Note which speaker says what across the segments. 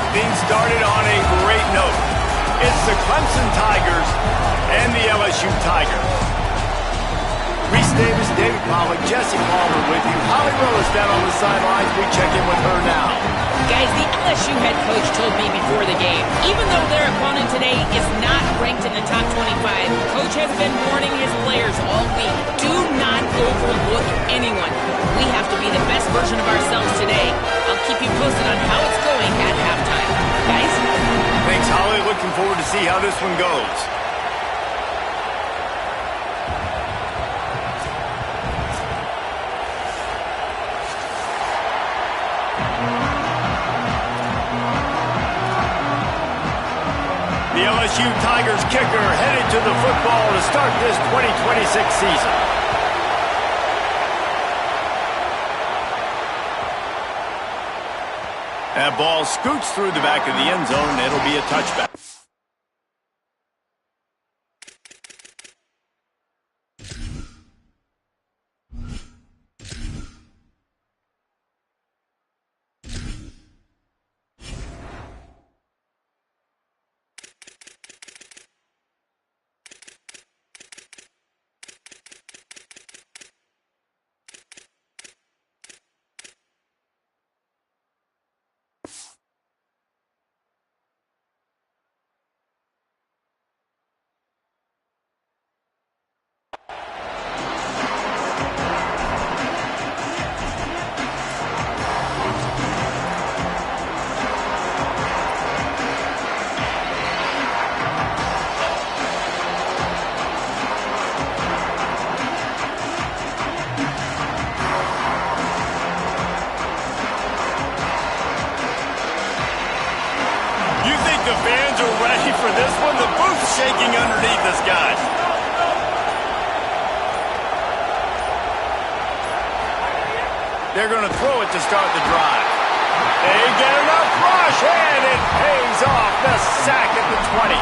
Speaker 1: get things started on a great note. It's the Clemson Tigers and the LSU Tigers. Reese Davis, David Pollack, Jesse Palmer with you. Holly Willis down on the sidelines. We check in with her now.
Speaker 2: Guys, the LSU head coach told me before the game, even though their opponent today is not ranked in the top 25, coach has been warning his players all week, do not overlook anyone. We have to be the best version of ourselves today. I'll keep you posted on how it's going at halftime. Guys?
Speaker 1: Thanks, Holly. Looking forward to see how this one goes. The LSU Tigers kicker headed to the football to start this 2026 season. That ball scoots through the back of the end zone, and it'll be a touchback. The fans are ready for this one. The booth's shaking underneath us, guys. They're going to throw it to start the drive. They get enough rush, and it pays off. The sack at the 20.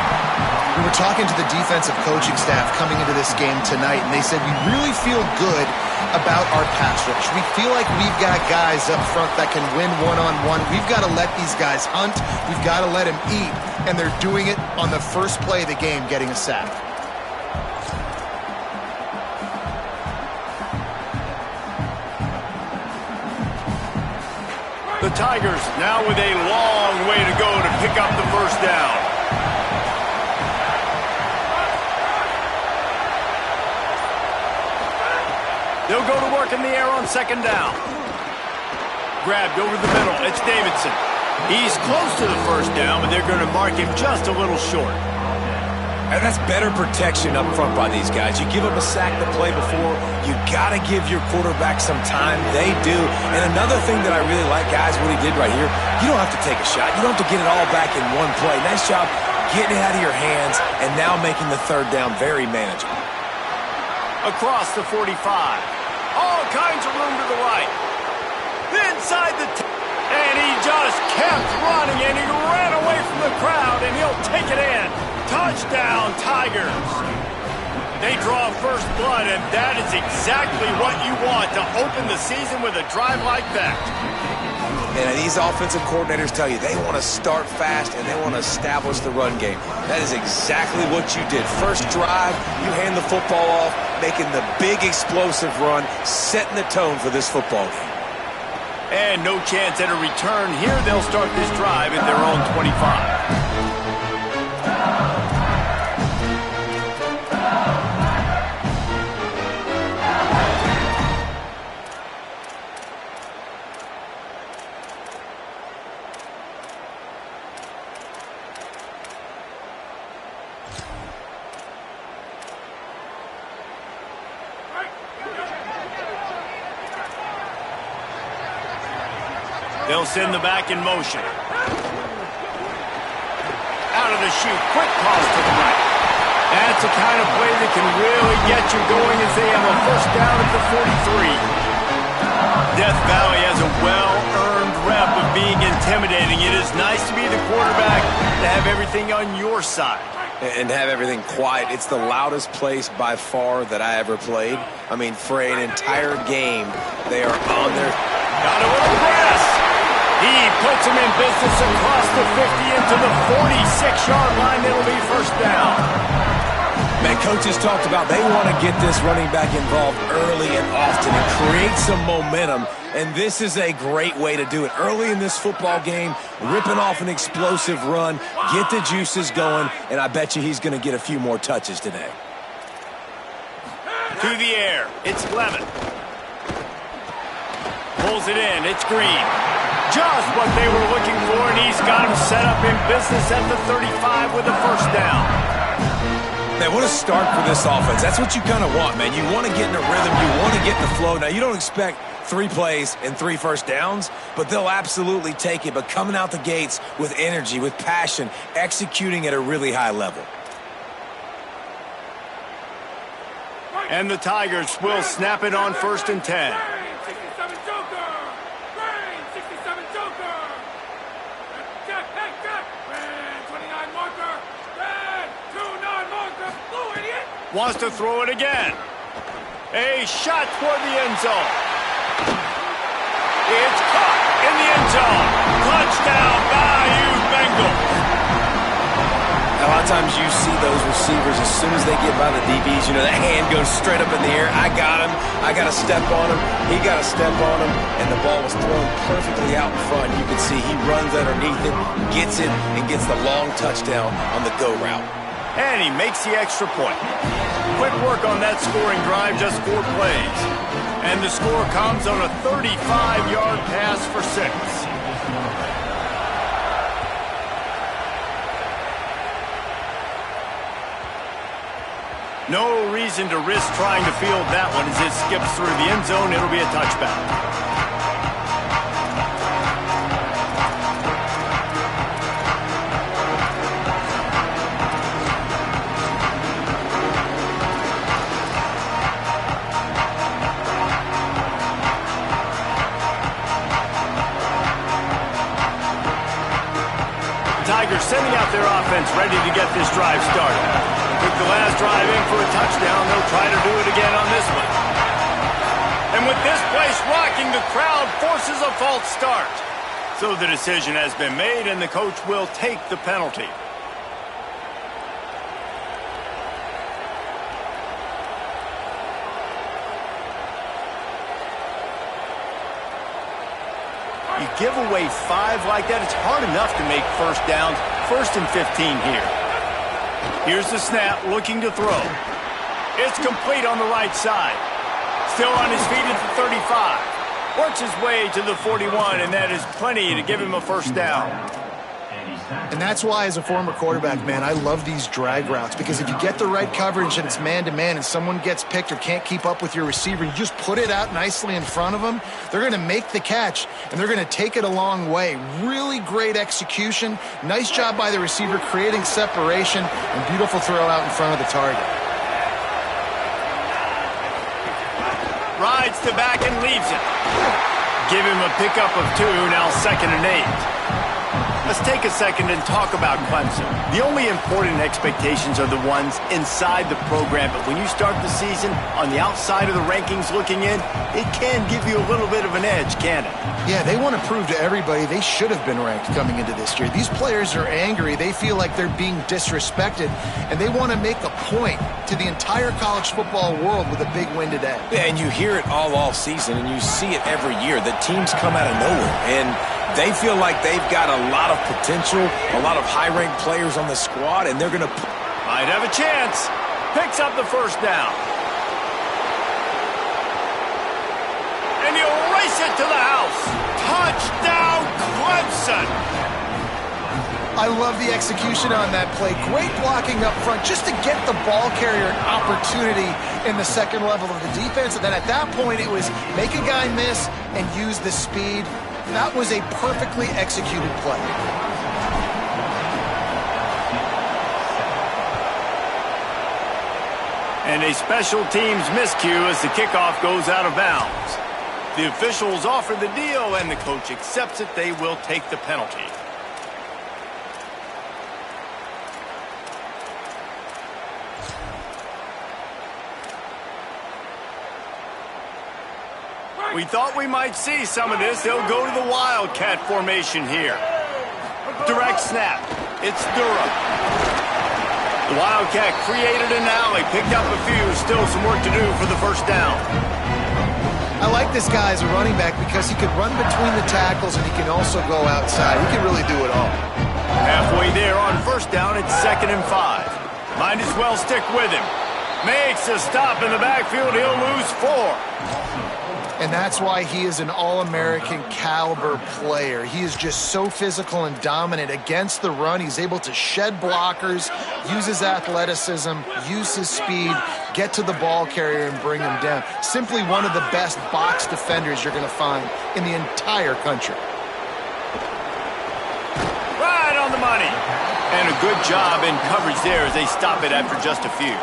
Speaker 3: We were talking to the defensive coaching staff coming into this game tonight, and they said we really feel good about our pass rush. We feel like we've got guys up front that can win one-on-one. We've got to let these guys hunt. We've got to let them eat, and they're doing it on the first play of the game, getting a sack.
Speaker 1: The Tigers now with a long way to go to pick up the first down. They'll go to work in the air on second down. Grabbed over the middle. It's Davidson. He's close to the first down, but they're going to mark him just a little short.
Speaker 4: And that's better protection up front by these guys. You give up a sack the play before, you got to give your quarterback some time. They do. And another thing that I really like, guys, what he did right here, you don't have to take a shot. You don't have to get it all back in one play. Nice job getting it out of your hands and now making the third down very manageable.
Speaker 1: Across the 45. All kinds of room to the right. Inside the and he just kept running, and he ran away from the crowd, and he'll take it in. Touchdown, Tigers. They draw first blood, and that is exactly what you want to open the season with a drive like that.
Speaker 4: And these offensive coordinators tell you they want to start fast and they want to establish the run game. That is exactly what you did. First drive, you hand the football off, making the big explosive run, setting the tone for this football game.
Speaker 1: And no chance at a return here. They'll start this drive at their own 25. They'll send the back in motion. Out of the chute, quick toss to the right. That's the kind of play that can really get you going as they have a first down at the 43. Death Valley has a well-earned rep of being intimidating. It is nice to be the quarterback, to have everything on your side.
Speaker 4: And have everything quiet. It's the loudest place by far that I ever played. I mean, for an entire game, they are on their...
Speaker 1: Got a little press. He puts him in business across the 50 into the 46-yard line. It'll be first down.
Speaker 4: Man, coaches talked about they want to get this running back involved early and often and create some momentum, and this is a great way to do it. Early in this football game, ripping off an explosive run, get the juices going, and I bet you he's going to get a few more touches today.
Speaker 1: To the air, it's Levin. Pulls it in, it's Green. Just what they were looking for, and he's got him set up in business at the 35 with a first down.
Speaker 4: Man, what a start for this offense. That's what you kind of want, man. You want to get in a rhythm. You want to get in the flow. Now, you don't expect 3 plays and 3 first downs, but they'll absolutely take it. But coming out the gates with energy, with passion, executing at a really high level.
Speaker 1: And the Tigers will snap it on 1st and 10. Wants to throw it again. A shot toward the end zone. It's caught in the end zone. Touchdown, Bayou Bengals.
Speaker 4: A lot of times you see those receivers, as soon as they get by the DBs, you know, that hand goes straight up in the air. I got him. I got to step on him. He got to step on him. And the ball was thrown perfectly out in front. You can see he runs underneath it, gets it, and gets the long touchdown on the go route.
Speaker 1: And he makes the extra point. Quick work on that scoring drive, just 4 plays. And the score comes on a 35-yard pass for 6. No reason to risk trying to field that one as it skips through the end zone. It'll be a touchback. Tigers sending out their offense ready to get this drive started. Took the last drive in for a touchdown. They'll try to do it again on this one. And with this place rocking, the crowd forces a false start. So the decision has been made, and the coach will take the penalty. You give away 5 like that, it's hard enough to make first downs. 1st and 15 here. Here's the snap, looking to throw. It's complete on the right side. Still on his feet at the 35. Works his way to the 41, and that is plenty to give him a first down.
Speaker 3: And that's why, as a former quarterback, man, I love these drag routes, because if you get the right coverage and it's man-to-man and someone gets picked or can't keep up with your receiver, you just put it out nicely in front of them. They're going to make the catch, and they're going to take it a long way. Really great execution. Nice job by the receiver creating separation, and beautiful throw out in front of the target.
Speaker 1: Rides to back and leaves it. Give him a pickup of 2, now 2nd and 8. Let's take a second and talk about Clemson. The only important expectations are the ones inside the program, but when you start the season on the outside of the rankings looking in, it can give you a little bit of an edge, can it?
Speaker 3: Yeah, they want to prove to everybody they should have been ranked coming into this year. These players are angry. They feel like they're being disrespected, and they want to make a point to the entire college football world with a big win today.
Speaker 4: Yeah, and you hear it all season, and you see it every year. The teams come out of nowhere, and they feel like they've got a lot of potential, a lot of high-ranked players on the squad, and they're going to...
Speaker 1: Might have a chance. Picks up the first down. And he'll race it to the house. Touchdown, Clemson.
Speaker 3: I love the execution on that play. Great blocking up front just to get the ball carrier an opportunity in the second level of the defense. And then at that point, it was make a guy miss and use the speed. That was a perfectly executed play.
Speaker 1: And a special teams miscue as the kickoff goes out of bounds. The officials offer the deal, and the coach accepts it. They will take the penalty. We thought we might see some of this. They'll go to the Wildcat formation here. Direct snap. It's Durham. The Wildcat created an alley, picked up a few. Still some work to do for the first down.
Speaker 3: I like this guy as a running back because he could run between the tackles and he can also go outside. He can really do it all.
Speaker 1: Halfway there on first down, it's 2nd and 5. Might as well stick with him. Makes a stop in the backfield. He'll lose 4.
Speaker 3: And that's why he is an All-American caliber player. He is just so physical and dominant against the run. He's able to shed blockers, use his athleticism, use his speed, get to the ball carrier and bring him down. Simply one of the best box defenders you're going to find in the entire country.
Speaker 1: Right on the money. And a good job in coverage there as they stop it after just a few.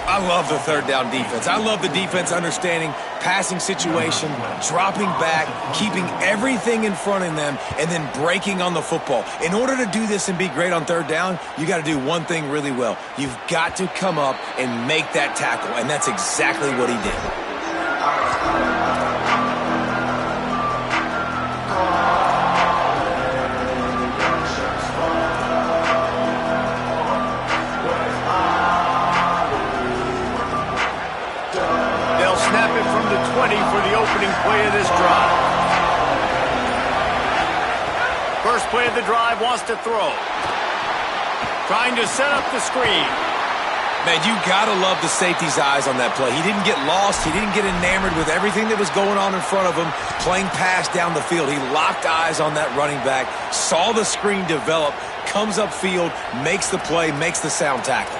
Speaker 4: I love the third down defense. I love the defense understanding passing situation, dropping back, keeping everything in front of them, and then breaking on the football. In order to do this and be great on third down, you got to do one thing really well. You've got to come up and make that tackle, and that's exactly what he did.
Speaker 1: For the opening play of this drive. First play of the drive, wants to throw. Trying to set up the screen.
Speaker 4: Man, you got to love the safety's eyes on that play. He didn't get lost. He didn't get enamored with everything that was going on in front of him, playing pass down the field. He locked eyes on that running back, saw the screen develop, comes upfield, makes the play, makes the sound tackle.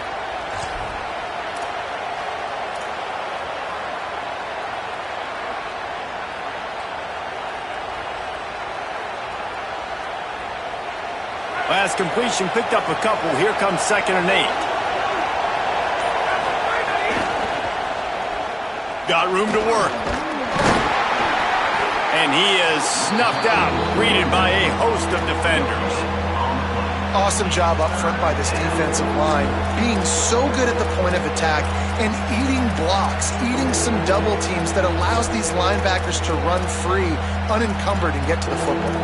Speaker 1: Last completion picked up a couple. Here comes 2nd and 8. Got room to work. And he is snuffed out, greeted by a host of defenders.
Speaker 3: Awesome job up front by this defensive line, being so good at the point of attack and eating blocks, eating some double teams that allows these linebackers to run free, unencumbered, and get to the football.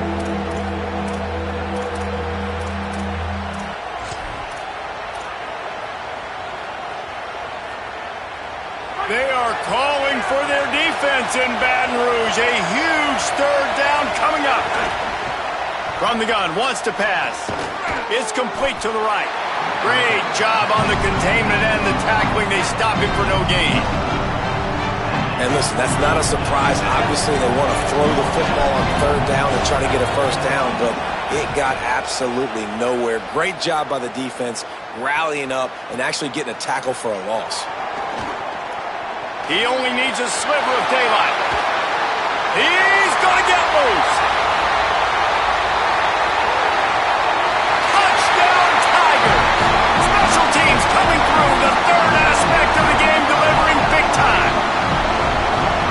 Speaker 1: They are calling for their defense in Baton Rouge. A huge third down coming up. From the gun, wants to pass. It's complete to the right. Great job on the containment and the tackling. They stop him for no gain.
Speaker 4: And listen, that's not a surprise. Obviously, they want to throw the football on third down and try to get a first down, but it got absolutely nowhere. Great job by the defense, rallying up and actually getting a tackle for a loss.
Speaker 1: He only needs a sliver of daylight. He's going to get loose. Touchdown, Tigers. Special teams coming through. The third aspect of the game, delivering big time.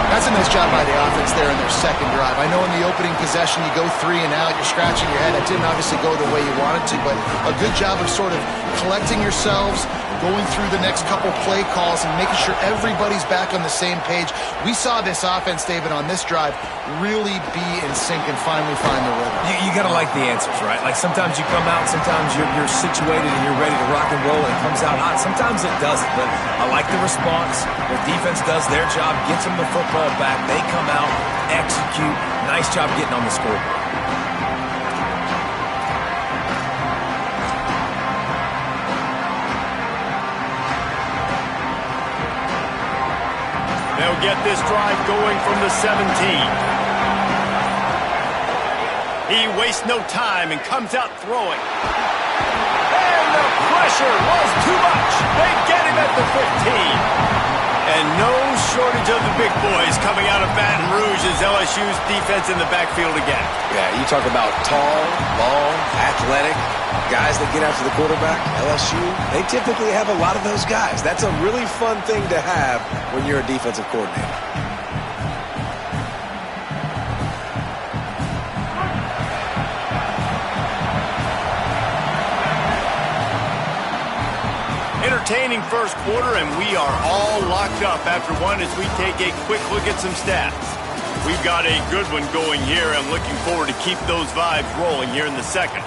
Speaker 3: That's a nice job by the offense there in their second drive. I know in the opening possession you go 3 and out, you're scratching your head. It didn't obviously go the way you wanted to, but a good job of sort of collecting yourselves, going through the next couple play calls and making sure everybody's back on the same page. We saw this offense, David, on this drive really be in sync and finally find the rhythm.
Speaker 4: You got to like the answers, right? Like sometimes you come out, sometimes you're situated and you're ready to rock and roll and it comes out hot. Sometimes it doesn't, but I like the response. The defense does their job, gets them the football back. They come out, execute. Nice job getting on the scoreboard.
Speaker 1: They'll get this drive going from the 17. He wastes no time and comes out throwing. And the pressure was too much. They get him at the 15. And no shortage of the big boys coming out of Baton Rouge as LSU's defense in the backfield again.
Speaker 4: Yeah, you talk about tall, long, athletic, guys that get after the quarterback. LSU, they typically have a lot of those guys. That's a really fun thing to have when you're a defensive coordinator.
Speaker 1: entertaining first quarter, and we are all locked up after one as we take a quick look at some stats. We've got a good one going here. I'm looking forward to keep those vibes rolling here in the second.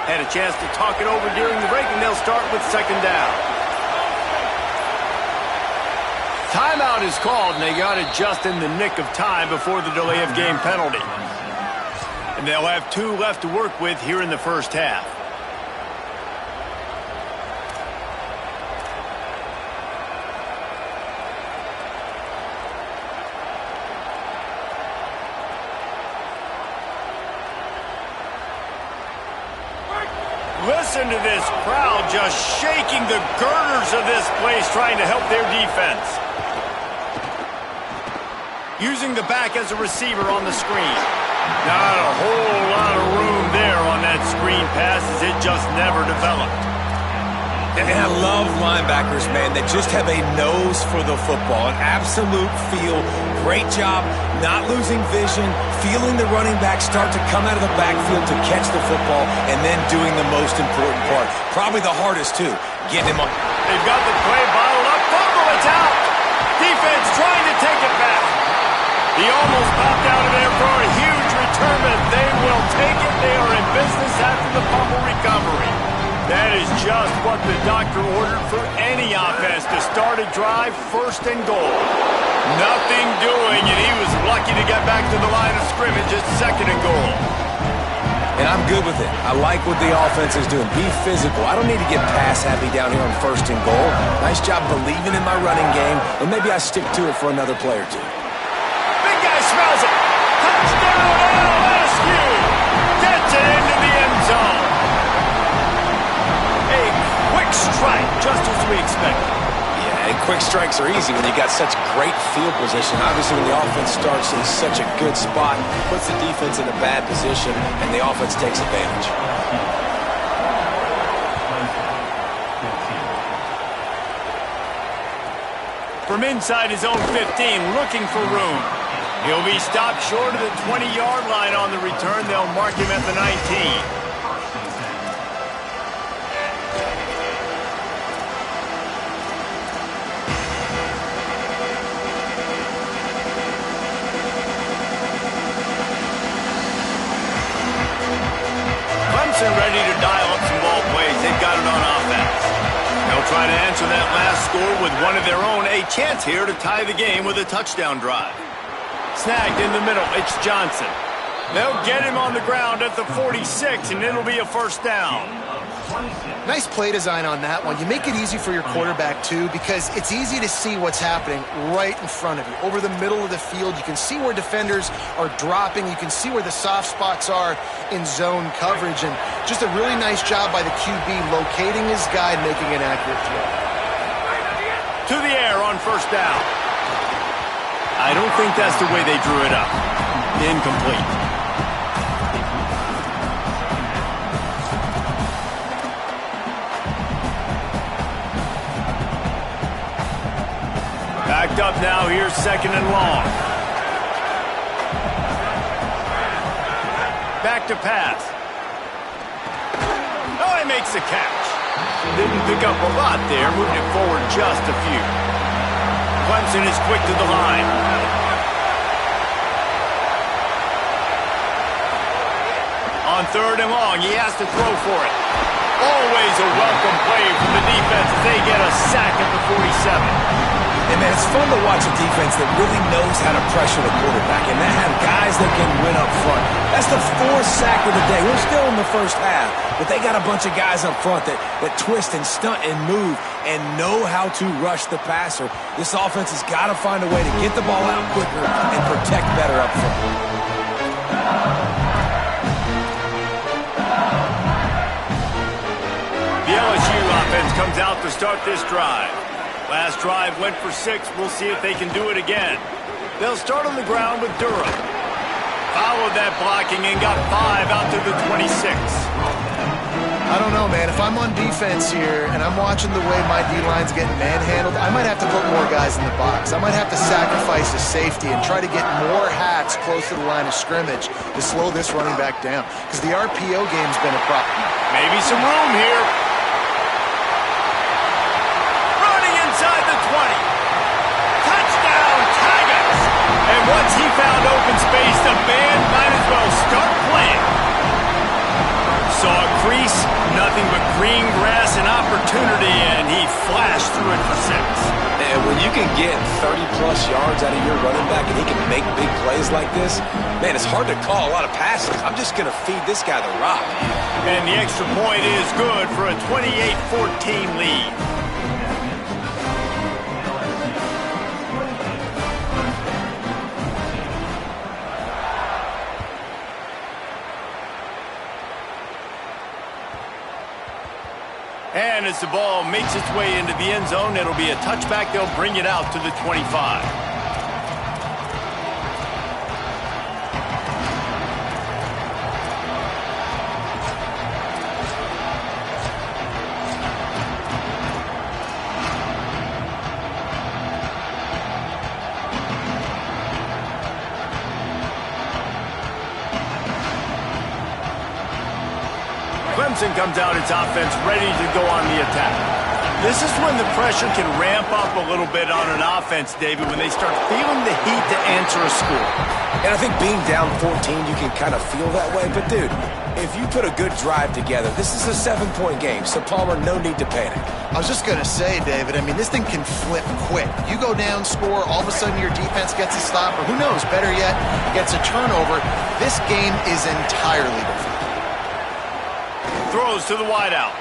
Speaker 1: Had a chance to talk it over during the break, and they'll start with second down. Timeout is called, and they got it just in the nick of time before the delay of game penalty. And they'll have 2 left to work with here in the first half. Listen to this crowd just shaking the girders of this place, trying to help their defense. Using the back as a receiver on the screen. Not a whole lot of room there on that screen pass, as it just never developed.
Speaker 4: And I love linebackers, man, that just have a nose for the football, an absolute feel. Great job not losing vision, feeling the running back start to come out of the backfield to catch the football, and then doing the most important part. Probably the hardest, too, getting him up.
Speaker 1: They've got the play bottled up. Fumble, it's out. Defense trying to take it back. He almost popped out of there for a huge return, but they will take it. They are in business after the fumble recovery. That is just what the doctor ordered for any offense to start a drive first and goal. Nothing doing, and he was lucky to get back to the line of scrimmage at second and goal.
Speaker 4: And I'm good with it. I like what the offense is doing. Be physical. I don't need to get pass happy down here on first and goal. Nice job believing in my running game, and maybe I stick to it for another play or two.
Speaker 1: Big guy smells it. Touchdown, LSU. Gets it into the end zone. A quick strike, just as we expected.
Speaker 4: Yeah, and quick strikes are easy when you got such great field position. Obviously, when the offense starts in such a good spot, puts the defense in a bad position, and the offense takes advantage.
Speaker 1: From inside his own 15, looking for room. He'll be stopped short of the 20-yard line on the return. They'll mark him at the 19. Ready to dial up some ball plays. They've got it on offense. They'll try to answer that last score with one of their own. A chance here to tie the game with a touchdown drive. Snagged in the middle. It's Johnson. They'll get him on the ground at the 46, and it'll be a first down.
Speaker 3: Nice play design on that one. You make it easy for your quarterback, too, because it's easy to see what's happening right in front of you. Over the middle of the field, you can see where defenders are dropping. You can see where the soft spots are in zone coverage. And just a really nice job by the QB locating his guy and making an accurate throw.
Speaker 1: To the air on first down. I don't think that's the way they drew it up. Incomplete. Backed up now, here's second and long. Back to pass. Oh, he makes the catch. Didn't pick up a lot there, moved it forward just a few. Clemson is quick to the line. On third and long, he has to throw for it. Always a welcome play from the defense as they get a sack at the 47.
Speaker 4: And, man, it's fun to watch a defense that really knows how to pressure the quarterback and that have guys that can win up front. That's the 4th sack of the day. We're still in the first half, but they got a bunch of guys up front that twist and stunt and move and know how to rush the passer. This offense has got to find a way to get the ball out quicker and protect better up front.
Speaker 1: The LSU offense comes out to start this drive. Last drive went for 6. We'll see if they can do it again. They'll start on the ground with Durham. followed that blocking and got 5 out to the 26.
Speaker 3: I don't know, man. If I'm on defense here and I'm watching the way my D-line's getting manhandled, I might have to put more guys in the box. I might have to sacrifice a safety and try to get more hats close to the line of scrimmage to slow this running back down. Because the RPO game's been a problem.
Speaker 1: Maybe some room here. Running inside the 20. Touchdown, Tigers! And once he found open space, the band might as well start playing. Saw a crease, nothing but green grass and opportunity, and he flashed through it for 6.
Speaker 4: And when you can get 30-plus yards out of your running back and he can make big plays like this, man, it's hard to call a lot of passes. I'm just going to feed this guy the rock.
Speaker 1: And the extra point is good for a 28-14 lead. And as the ball makes its way into the end zone, it'll be a touchback. They'll bring it out to the 25. Clemson comes out its offense ready to go on the attack. This is when the pressure can ramp up a little bit on an offense, David, when they start feeling the heat to answer a score.
Speaker 4: And I think being down 14, you can kind of feel that way. But, dude, if you put a good drive together, this is a 7-point game. So, Palmer, no need to panic.
Speaker 3: I was just going to say, David, I mean, this thing can flip quick. You go down, score, all of a sudden your defense gets a stop, or who knows, better yet, gets a turnover. This game is entirely different.
Speaker 1: Throws to the wideout.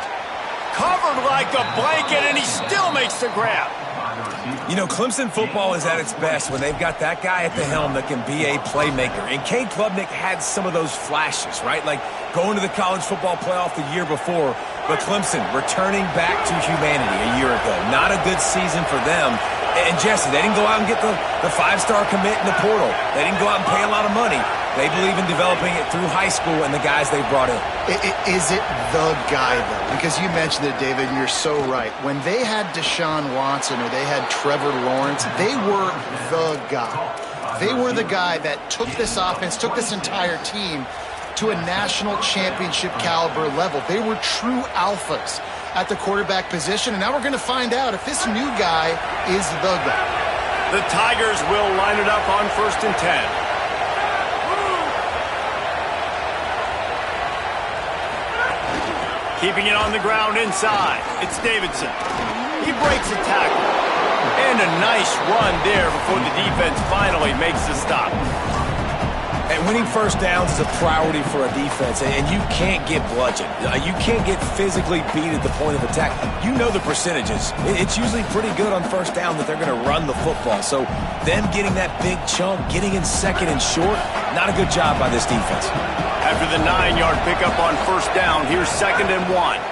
Speaker 1: Covered like a blanket, and he still makes the grab.
Speaker 4: You know, Clemson football is at its best when they've got that guy at the helm that can be a playmaker. And Cade Klubnik had some of those flashes, right? Like going to the college football playoff the year before. But Clemson returning back to humanity a year ago. Not a good season for them. And Jesse, they didn't go out and get the 5-star commit in the portal. They didn't go out and pay a lot of money. They believe in developing it through high school and the guys they brought in.
Speaker 3: Is it the guy, though? Because you mentioned it, David, and you're so right. When they had Deshaun Watson or they had Trevor Lawrence, they were the guy. They were the guy that took this offense, took this entire team to a national championship caliber level. They were true alphas at the quarterback position, and now we're going to find out if this new guy is the guy.
Speaker 1: The Tigers will line it up on 1st and 10. Keeping it on the ground inside. It's Davidson. He breaks a tackle. And a nice run there before the defense finally makes the stop.
Speaker 4: And winning first downs is a priority for a defense, and you can't get bludgeoned. You can't get physically beat at the point of attack. You know the percentages. It's usually pretty good on first down that they're going to run the football. So them getting that big chunk, getting in second and short, not a good job by this defense.
Speaker 1: After the 9-yard pickup on first down, here's 2nd and 1.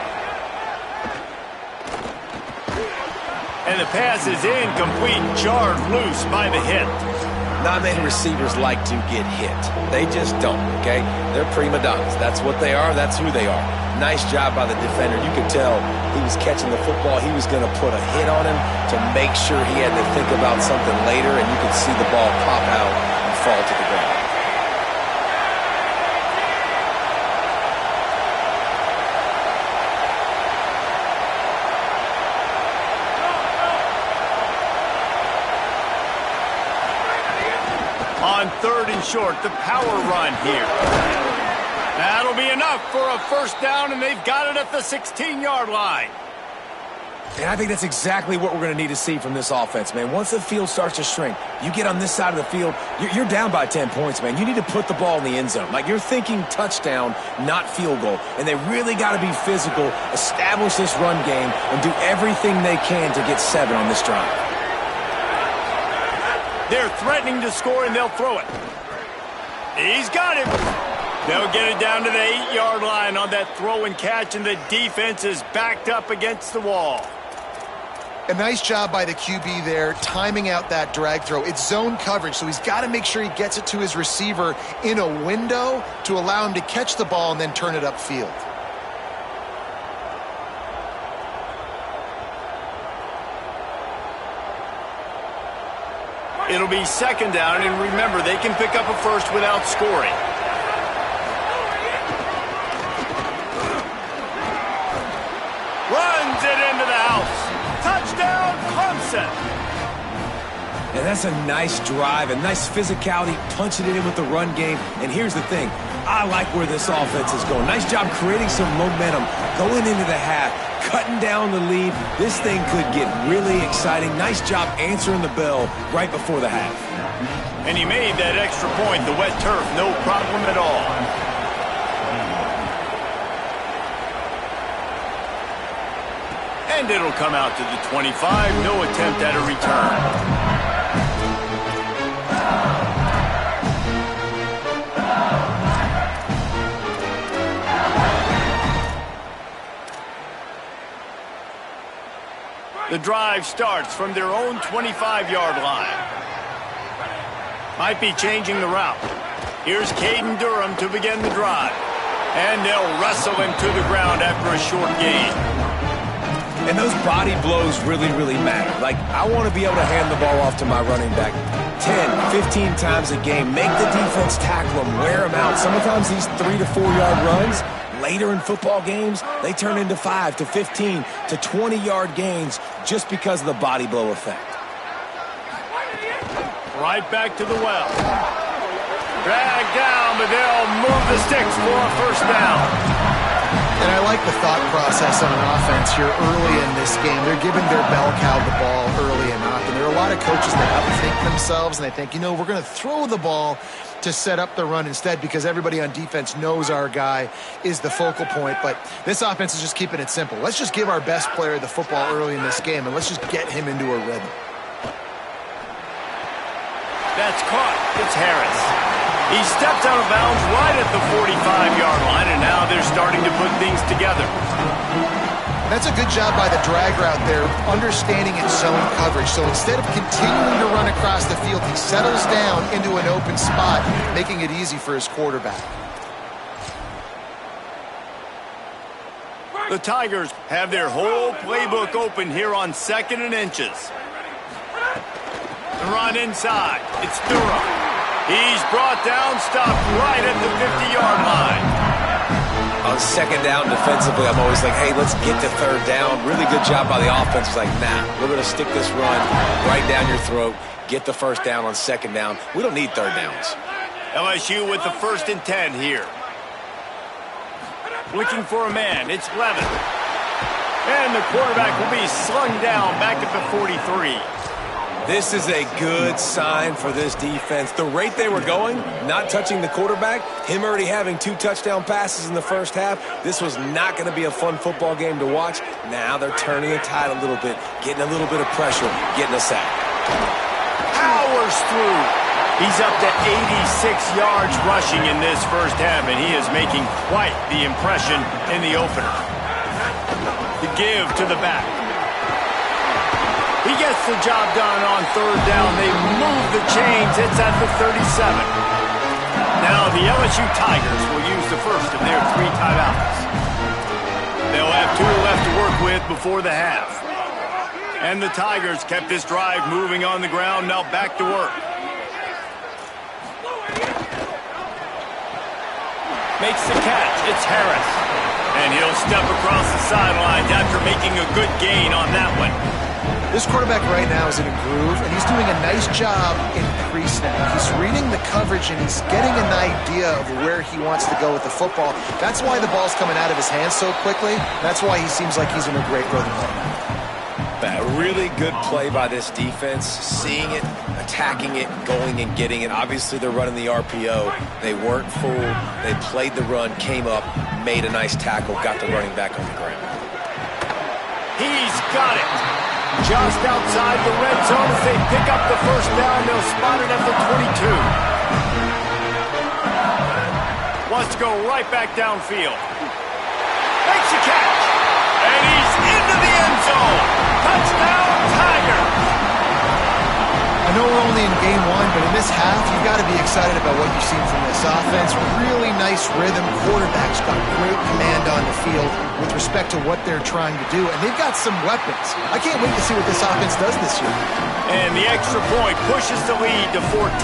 Speaker 1: And the pass is incomplete, jarred loose by the hit.
Speaker 4: Not many receivers like to get hit. They just don't, okay? They're prima donnas. That's what they are. That's who they are. Nice job by the defender. You could tell he was catching the football. He was going to put a hit on him to make sure he had to think about something later, and you could see the ball pop out and fall to the ground.
Speaker 1: On 3rd and short, the power run here. That'll be enough for a first down, and they've got it at the 16-yard line.
Speaker 4: And I think that's exactly what we're going to need to see from this offense, man. Once the field starts to shrink, you get on this side of the field, you're down by 10 points, man. You need to put the ball in the end zone. Like, you're thinking touchdown, not field goal. And they really got to be physical, establish this run game, and do everything they can to get 7 on this drive.
Speaker 1: They're threatening to score, and they'll throw it. He's got it. They'll get it down to the 8-yard line on that throw and catch, and the defense is backed up against the wall.
Speaker 3: A nice job by the QB there, timing out that drag throw. It's zone coverage, so he's got to make sure he gets it to his receiver in a window to allow him to catch the ball and then turn it upfield.
Speaker 1: It'll be second down, and remember, they can pick up a first without scoring. Runs it into the house. Touchdown, Clemson.
Speaker 4: And that's a nice drive, a nice physicality, punching it in with the run game. And here's the thing, I like where this offense is going. Nice job creating some momentum, going into the half, cutting down the lead. This thing could get really exciting. Nice job answering the bell right before the half.
Speaker 1: And he made that extra point, the wet turf, no problem at all. And it'll come out to the 25, no attempt at a return. The drive starts from their own 25-yard line. Might be changing the route. Here's Caden Durham to begin the drive. And they'll wrestle him to the ground after a short gain.
Speaker 4: And those body blows really, really matter. Like, I want to be able to hand the ball off to my running back 10, 15 times a game. Make the defense tackle him, wear him out. Sometimes these 3 to 4 yard runs, later in football games, they turn into 5 to 15 to 20-yard gains just because of the body blow effect.
Speaker 1: Right back to the well. Drag down, but they'll move the sticks for a first down.
Speaker 3: And I like the thought process on an offense here early in this game. They're giving their bell cow the ball early enough. And there are a lot of coaches that outthink themselves, and they think, you know, we're going to throw the ball to set up the run instead because everybody on defense knows our guy is the focal point. But this offense is just keeping it simple. Let's just give our best player the football early in this game, and let's just get him into a rhythm.
Speaker 1: That's caught. It's Harris. He stepped out of bounds right at the 45-yard line, and now they're starting to put things together.
Speaker 3: That's a good job by the drag route there, understanding its zone coverage. So instead of continuing to run across the field, he settles down into an open spot, making it easy for his quarterback.
Speaker 1: The Tigers have their whole playbook open here on 2nd and inches. The run inside. It's Durham. He's brought down, stopped right at the 50-yard line.
Speaker 4: On second down defensively, I'm always like, hey, let's get to third down. Really good job by the offense. It's like, nah, we're going to stick this run right down your throat, get the first down on second down. We don't need third downs.
Speaker 1: LSU with the 1st and 10 here. Looking for a man. It's Levin. And the quarterback will be slung down back at the 43.
Speaker 4: This is a good sign for this defense. The rate they were going, not touching the quarterback, him already having 2 touchdown passes in the first half, this was not going to be a fun football game to watch. Now they're turning the tide a little bit, getting a little bit of pressure, getting a sack.
Speaker 1: Powers through. He's up to 86 yards rushing in this first half, and he is making quite the impression in the opener. The give to the back. He gets the job done on third down. They move the chains. It's at the 37. Now the LSU Tigers will use the first of their 3 timeouts. They'll have 2 left to work with before the half. And the Tigers kept this drive moving on the ground. Now back to work. Makes the catch. It's Harris. And he'll step across the sidelines after making a good gain on that one.
Speaker 3: This quarterback right now is in a groove, and he's doing a nice job in pre-snap. He's reading the coverage, and he's getting an idea of where he wants to go with the football. That's why the ball's coming out of his hands so quickly. That's why he seems like he's in a great rhythm right now.
Speaker 4: A really good play by this defense, seeing it, attacking it, going and getting it. Obviously, they're running the RPO. They weren't fooled. They played the run, came up, made a nice tackle, got the running back on the ground.
Speaker 1: He's got it. Just outside the red zone as they pick up the first down. They'll spot it at the 22. Wants to go right back downfield. Makes a catch. And he's into the end zone. Touchdown. Touchdown, Tigers!
Speaker 3: I know we're only in game one, but in this half, you've got to be excited about what you've seen from this offense. Really nice rhythm. Quarterback's got great command on the field with respect to what they're trying to do, and they've got some weapons. I can't wait to see what this offense does this year.
Speaker 1: And the extra point pushes the lead to 14.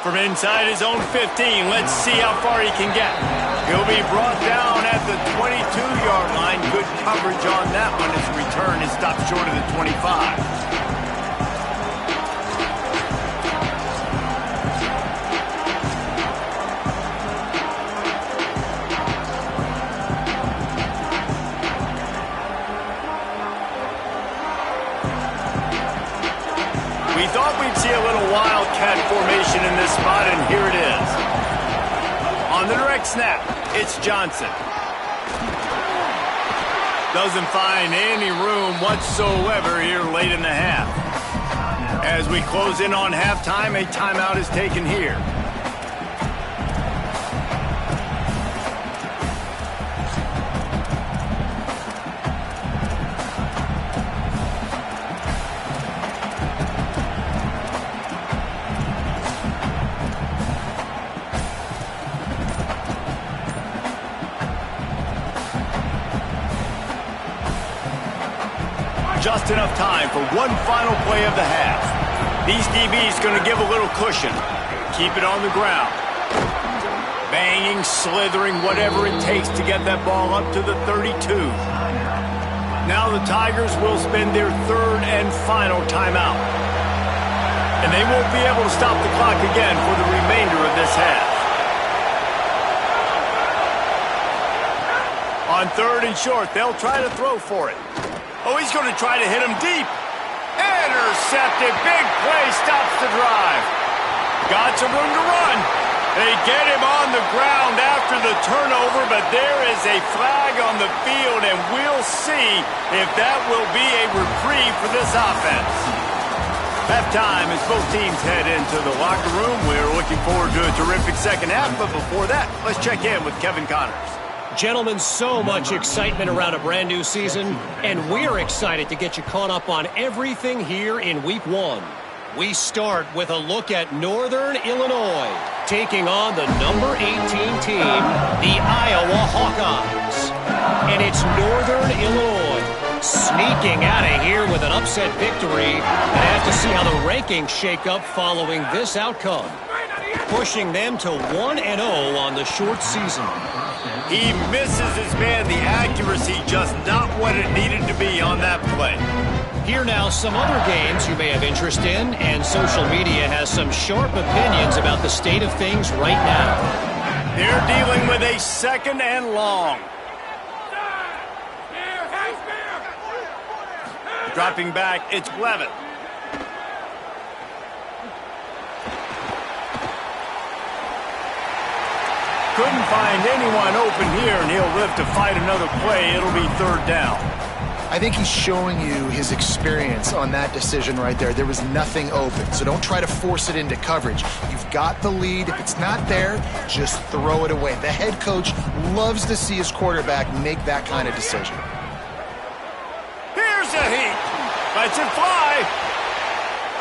Speaker 1: From inside his own 15, let's see how far he can get. He'll be brought down at the 22-yard line. Good coverage on that one. His return is stopped short of the 25. We thought we'd see a little wildcat formation in this spot, and here it is. On the direct snap, it's Johnson. Doesn't find any room whatsoever here late in the half. As we close in on halftime, a timeout is taken here. Just enough time for one final play of the half. These DBs going to give a little cushion. Keep it on the ground. Banging, slithering, whatever it takes to get that ball up to the 32. Now the Tigers will spend their third and final timeout. And they won't be able to stop the clock again for the remainder of this half. On third and short, they'll try to throw for it. Oh, he's going to try to hit him deep. Intercepted. Big play stops the drive. Got some room to run. They get him on the ground after the turnover, but there is a flag on the field, and we'll see if that will be a reprieve for this offense. Halftime as both teams head into the locker room. We're looking forward to a terrific second half, but before that, let's check in with Kevin Connors.
Speaker 5: Gentlemen, so much excitement around a brand new season, and we're excited to get you caught up on everything here in Week 1. We start with a look at Northern Illinois, taking on the number 18 team, the Iowa Hawkeyes. And it's Northern Illinois sneaking out of here with an upset victory, and have to see how the rankings shake up following this outcome, pushing them to 1-0 on the short season.
Speaker 1: He misses his man. The accuracy just not what it needed to be on that play.
Speaker 5: Here now, some other games you may have interest in, and social media has some sharp opinions about the state of things right now.
Speaker 1: They're dealing with a second and long. Dropping back, it's Levitt. Couldn't find anyone open here, and he'll live to fight another play. It'll be third down.
Speaker 3: I think he's showing you his experience on that decision right there. There was nothing open, so don't try to force it into coverage. You've got the lead. If it's not there, just throw it away. The head coach loves to see his quarterback make that kind of decision.
Speaker 1: Here's a heat. Lets it fly.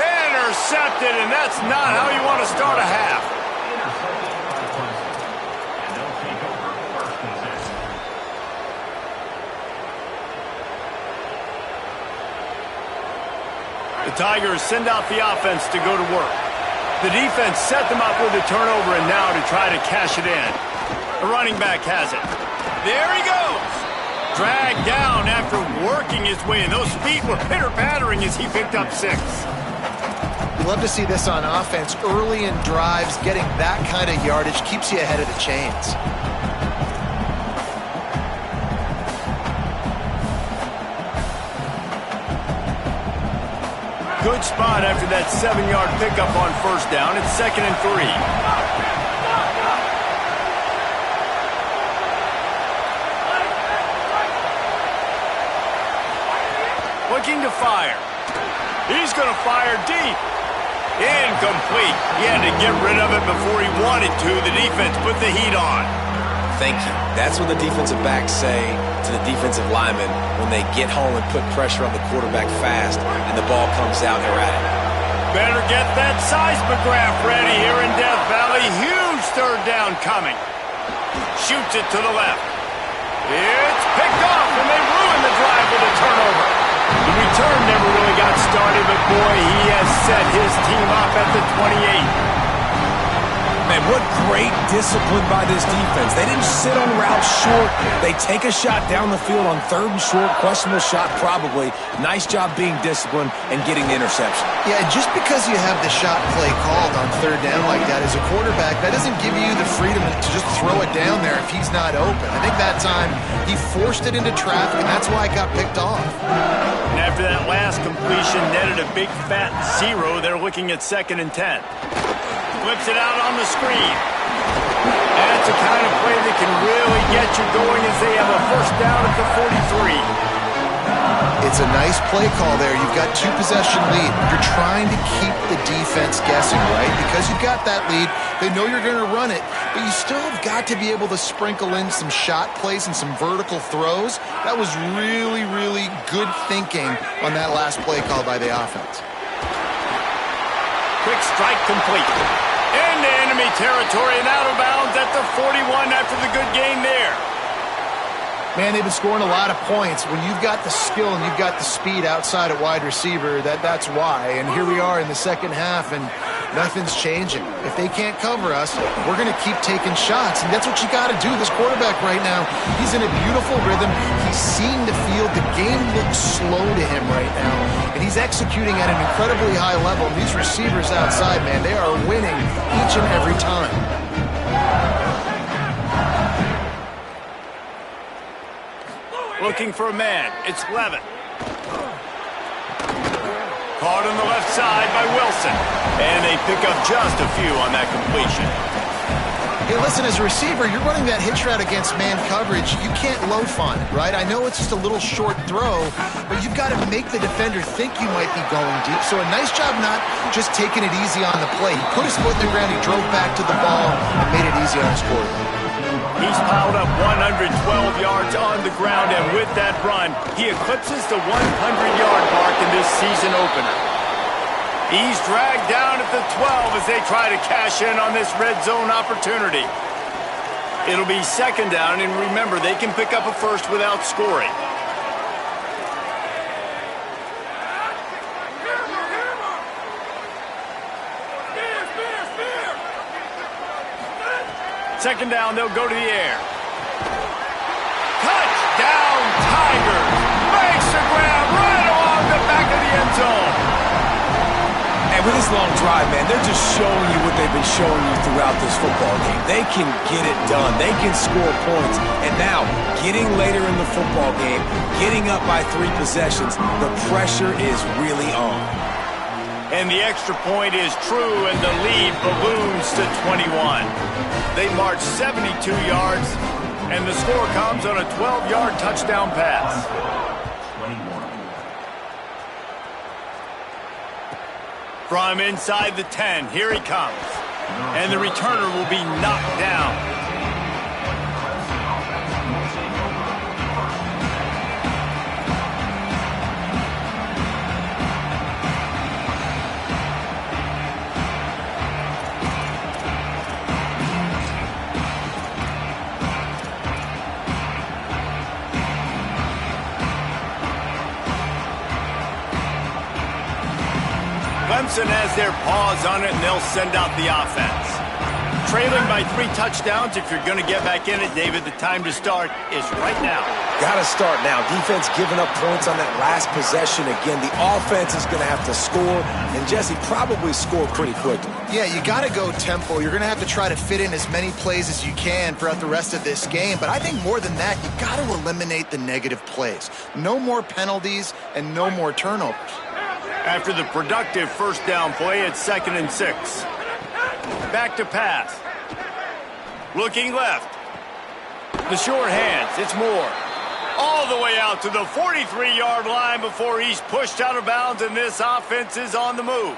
Speaker 1: Intercepted, and that's not how you want to start a half. The Tigers send out the offense to go to work. The defense set them up with a turnover, and now to try to cash it in. The running back has it. There he goes. Dragged down after working his way, and those feet were pitter-pattering as he picked up 6.
Speaker 3: You love to see this on offense. Early in drives, getting that kind of yardage keeps you ahead of the chains.
Speaker 1: Good spot after that 7-yard pickup on first down. It's 2nd and 3. Looking to fire. He's going to fire deep. Incomplete. He had to get rid of it before he wanted to. The defense put the heat on.
Speaker 4: Thank you. That's what the defensive backs say to the defensive linemen when they get home and put pressure on the quarterback fast and the ball comes out and they're at it.
Speaker 1: Better get that seismograph ready here in Death Valley. Huge 3rd down coming. Shoots it to the left. It's picked off, and they ruin the drive with a turnover. The return never really got started, but boy, he has set his team up at the 28.
Speaker 4: Man, what great discipline by this defense. They didn't sit on routes short. They take a shot down the field on 3rd and short. Questionable shot probably. Nice job being disciplined and getting the interception.
Speaker 3: Yeah, just because you have the shot play called on 3rd down like that as a quarterback, that doesn't give you the freedom to just throw it down there if he's not open. I think that time he forced it into traffic, and that's why it got picked off.
Speaker 1: And after that last completion netted a big fat 0, they're looking at 2nd and 10. Flips it out on the screen. That's the kind of play that can really get you going as they have a 1st down at the 43.
Speaker 3: It's a nice play call there. You've got 2-possession lead. You're trying to keep the defense guessing, right? Because you've got that lead, they know you're going to run it, but you still have got to be able to sprinkle in some shot plays and some vertical throws. That was really, really good thinking on that last play call by the offense.
Speaker 1: Quick strike complete. Into enemy territory and out of bounds at the 41 after the good gain there.
Speaker 3: Man, they've been scoring a lot of points. When you've got the skill and you've got the speed outside at wide receiver, that's why. And here we are in the 2nd half, and nothing's changing. If they can't cover us, we're going to keep taking shots, and that's what you got to do. This quarterback right now, he's in a beautiful rhythm. He's seen the field. The game looks slow to him right now, and he's executing at an incredibly high level. And these receivers outside, man, they are winning each and every time.
Speaker 1: Looking for a man. It's Levin. Caught on the left side by Wilson. And they pick up just a few on that completion.
Speaker 3: Hey, listen, as a receiver, you're running that hitch route against man coverage. You can't loaf on it, right? I know it's just a little short throw, but you've got to make the defender think you might be going deep. So a nice job not just taking it easy on the play. He put his foot in the ground, he drove back to the ball, and made it easy on his quarterback.
Speaker 1: He's piled up 112 yards on the ground, and with that run, he eclipses the 100-yard mark in this season opener. He's dragged down at the 12 as they try to cash in on this red zone opportunity. It'll be 2nd down, and remember, they can pick up a first without scoring. Second down, they'll go to the air. Touchdown, Tigers! Makes the grab right along the back of the end zone.
Speaker 4: And with this long drive, man, they're just showing you what they've been showing you throughout this football game. They can get it done. They can score points. And now, getting later in the football game, getting up by 3 possessions, the pressure is really on.
Speaker 1: And the extra point is true, and the lead balloons to 21. They march 72 yards, and the score comes on a 12-yard touchdown pass. From inside the 10, here he comes. And the returner will be knocked down. Clemson has their paws on it, and they'll send out the offense. Trailing by 3 touchdowns, if you're going to get back in it, David, the time to start is right now.
Speaker 4: Got to start now. Defense giving up points on that last possession. Again, the offense is going to have to score, and Jesse probably score pretty quickly.
Speaker 3: Yeah, you got to go tempo. You're going to have to try to fit in as many plays as you can throughout the rest of this game. But I think more than that, you got to eliminate the negative plays. No more penalties and no more turnovers.
Speaker 1: After the productive first down play, it's 2nd and 6. Back to pass. Looking left. The short hands. It's Moore. All the way out to the 43-yard line before he's pushed out of bounds, and this offense is on the move.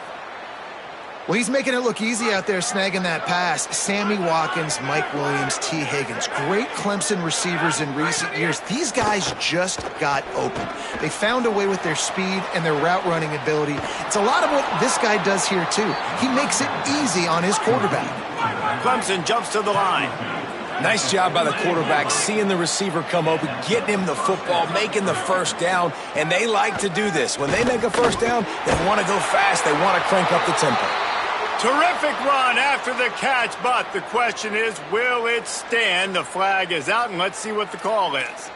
Speaker 3: Well, he's making it look easy out there snagging that pass. Sammy Watkins, Mike Williams, T. Higgins. Great Clemson receivers in recent years. These guys just got open. They found a way with their speed and their route running ability. It's a lot of what this guy does here, too. He makes it easy on his quarterback.
Speaker 1: Clemson jumps to the line.
Speaker 4: Nice job by the quarterback, seeing the receiver come open, getting him the football, making the first down, and they like to do this. When they make a first down, they want to go fast. They want to crank up the tempo.
Speaker 1: Terrific run after the catch, but the question is, will it stand? The flag is out, and let's see what the call is.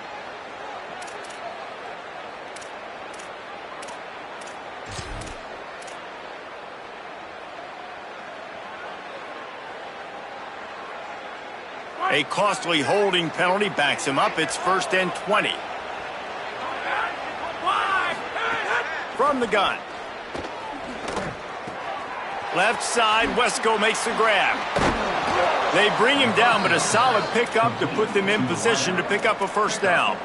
Speaker 1: A costly holding penalty backs him up. It's 1st and 20. From the gun. Left side, Wesco makes the grab. They bring him down, but a solid pickup to put them in position to pick up a first down.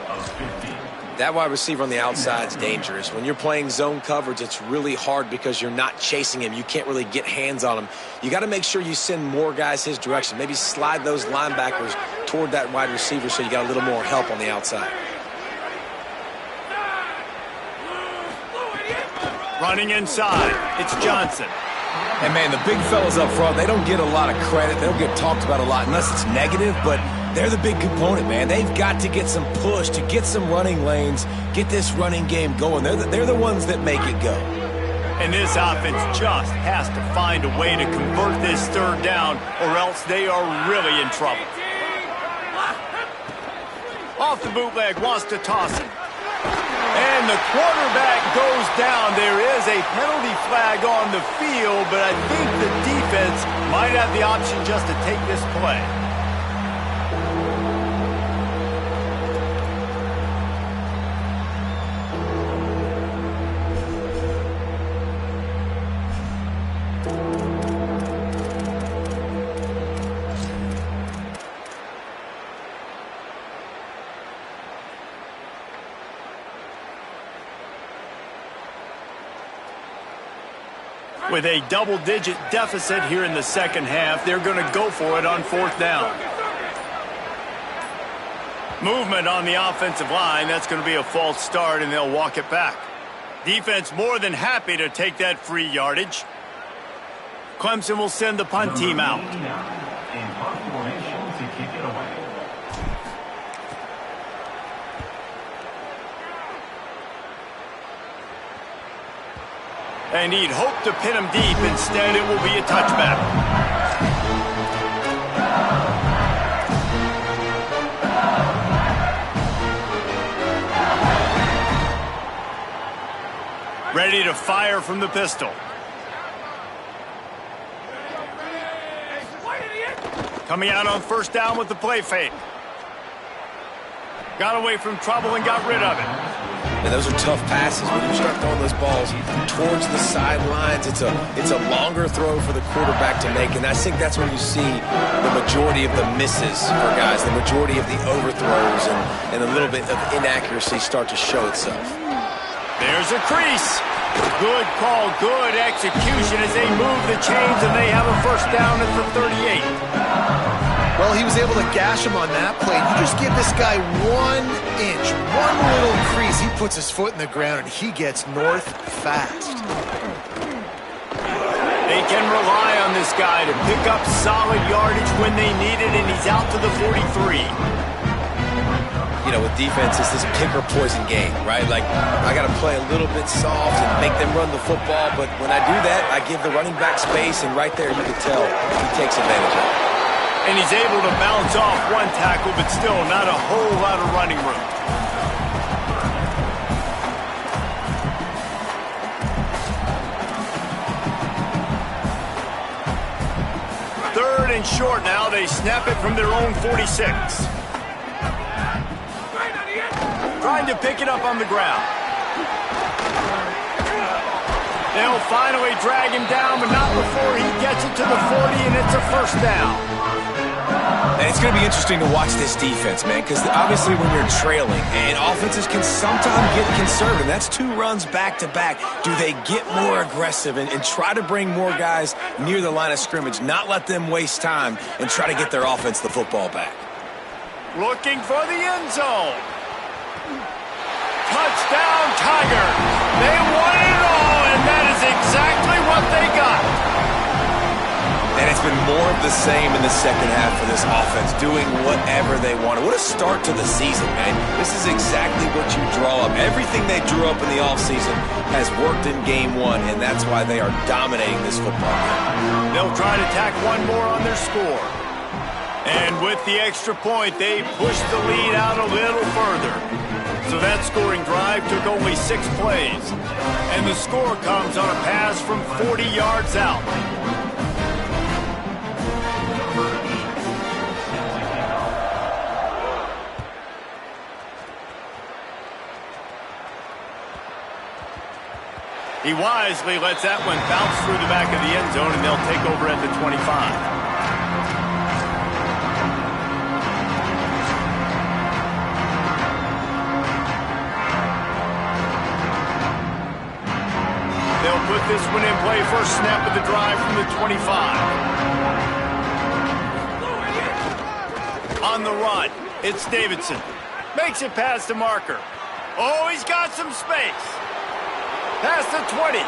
Speaker 4: That wide receiver on the outside is dangerous. When you're playing zone coverage, it's really hard because you're not chasing him. You can't really get hands on him. You got to make sure you send more guys his direction. Maybe slide those linebackers toward that wide receiver so you got a little more help on the outside.
Speaker 1: Running inside, it's Johnson.
Speaker 4: And, man, the big fellas up front, they don't get a lot of credit. They don't get talked about a lot unless it's negative, but they're the big component, man. They've got to get some push, to get some running lanes, get this running game going. They're the ones that make it go.
Speaker 1: And this offense just has to find a way to convert this third down, or else they are really in trouble. Off the bootleg, wants to toss it. And the quarterback goes down. There is a penalty flag on the field, but I think the defense might have the option just to take this play. With a double-digit deficit here in the second half, they're going to go for it on 4th down. Movement on the offensive line. That's going to be a false start, and they'll walk it back. Defense more than happy to take that free yardage. Clemson will send the punt team out. And he'd hope to pin him deep. Instead, it will be a touchback. Ready to fire from the pistol. Coming out on 1st down with the play fake. Got away from trouble and got rid of it.
Speaker 4: And those are tough passes. When you start throwing those balls towards the sidelines, it's a longer throw for the quarterback to make. And I think that's when you see the majority of the misses for guys, the majority of the overthrows and a little bit of inaccuracy start to show itself.
Speaker 1: There's a crease. Good call, good execution as they move the chains, and they have a first down at the 38.
Speaker 3: Well, he was able to gash him on that play. You just give this guy 1 inch, one little crease. He puts his foot in the ground, and he gets north fast.
Speaker 1: They can rely on this guy to pick up solid yardage when they need it, and he's out to the 43.
Speaker 4: You know, with defense, it's this pick or poison game, right? Like, I got to play a little bit soft and make them run the football, but when I do that, I give the running back space, and right there you can tell he takes advantage of it.
Speaker 1: And he's able to bounce off one tackle, but still not a whole lot of running room. Third and short now. They snap it from their own 46. Trying to pick it up on the ground. They'll finally drag him down, but not before he gets it to the 40, and it's a first down.
Speaker 4: And it's going to be interesting to watch this defense, man, because obviously when you're trailing, and offenses can sometimes get conservative. That's 2 runs back-to-back. Do they get more aggressive and try to bring more guys near the line of scrimmage, not let them waste time, and try to get their offense the football back?
Speaker 1: Looking for the end zone. Touchdown, Tigers. They won it all, and that is exactly what they got.
Speaker 4: And it's been more of the same in the second half for this offense, doing whatever they wanted. What a start to the season, man. This is exactly what you draw up. Everything they drew up in the offseason has worked in game 1, and that's why they are dominating this football game.
Speaker 1: They'll try to tack one more on their score. And with the extra point, they pushed the lead out a little further. So that scoring drive took only 6 plays. And the score comes on a pass from 40 yards out. He wisely lets that one bounce through the back of the end zone, and they'll take over at the 25. They'll put this one in play first snap of the drive from the 25. On the run, it's Davidson. Makes it past the marker. Oh, he's got some space. Past the 20.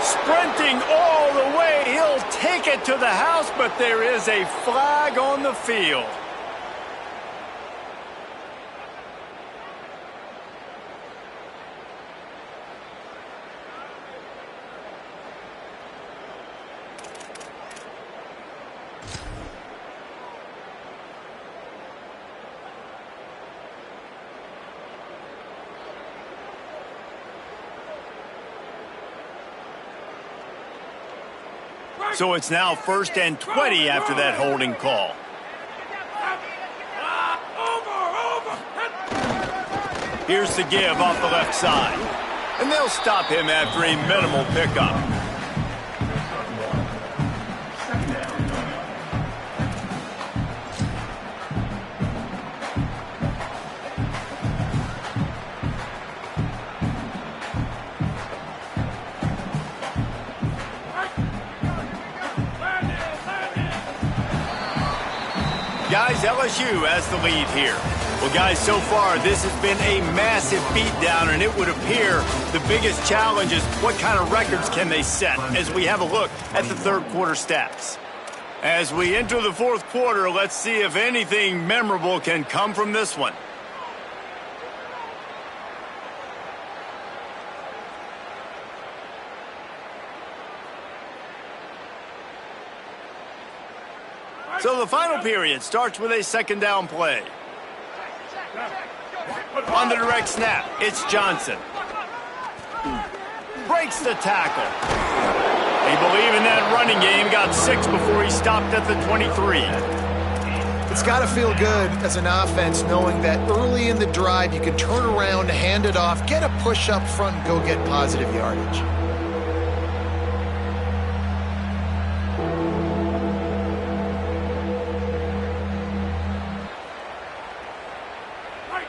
Speaker 1: Sprinting all the way. He'll take it to the house, but there is a flag on the field. So it's now 1st and 20 after that holding call. Here's the give off the left side. And they'll stop him after a minimal pickup. Guys, LSU has the lead here. Well, guys, so far, this has been a massive beatdown, and it would appear the biggest challenge is what kind of records can they set as we have a look at the third quarter stats. As we enter the fourth quarter, let's see if anything memorable can come from this one. So the final period starts with a second down play. On the direct snap, it's Johnson. Breaks the tackle. They believe in that running game, got 6 before he stopped at the 23.
Speaker 3: It's got to feel good as an offense knowing that early in the drive you can turn around, hand it off, get a push up front, and go get positive yardage.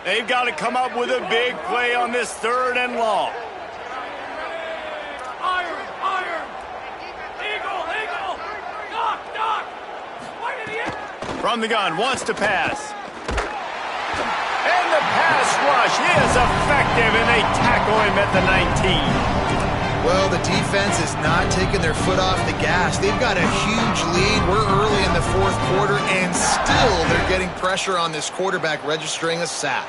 Speaker 1: They've got to come up with a big play on this 3rd and long.
Speaker 6: Iron! Eagle! Doc!
Speaker 1: From the gun, wants to pass. And the pass rush is effective, and they tackle him at the 19.
Speaker 3: Well, the defense is not taking their foot off the gas. They've got a huge lead. We're early in the fourth quarter, and still they're getting pressure on this quarterback, registering a sack.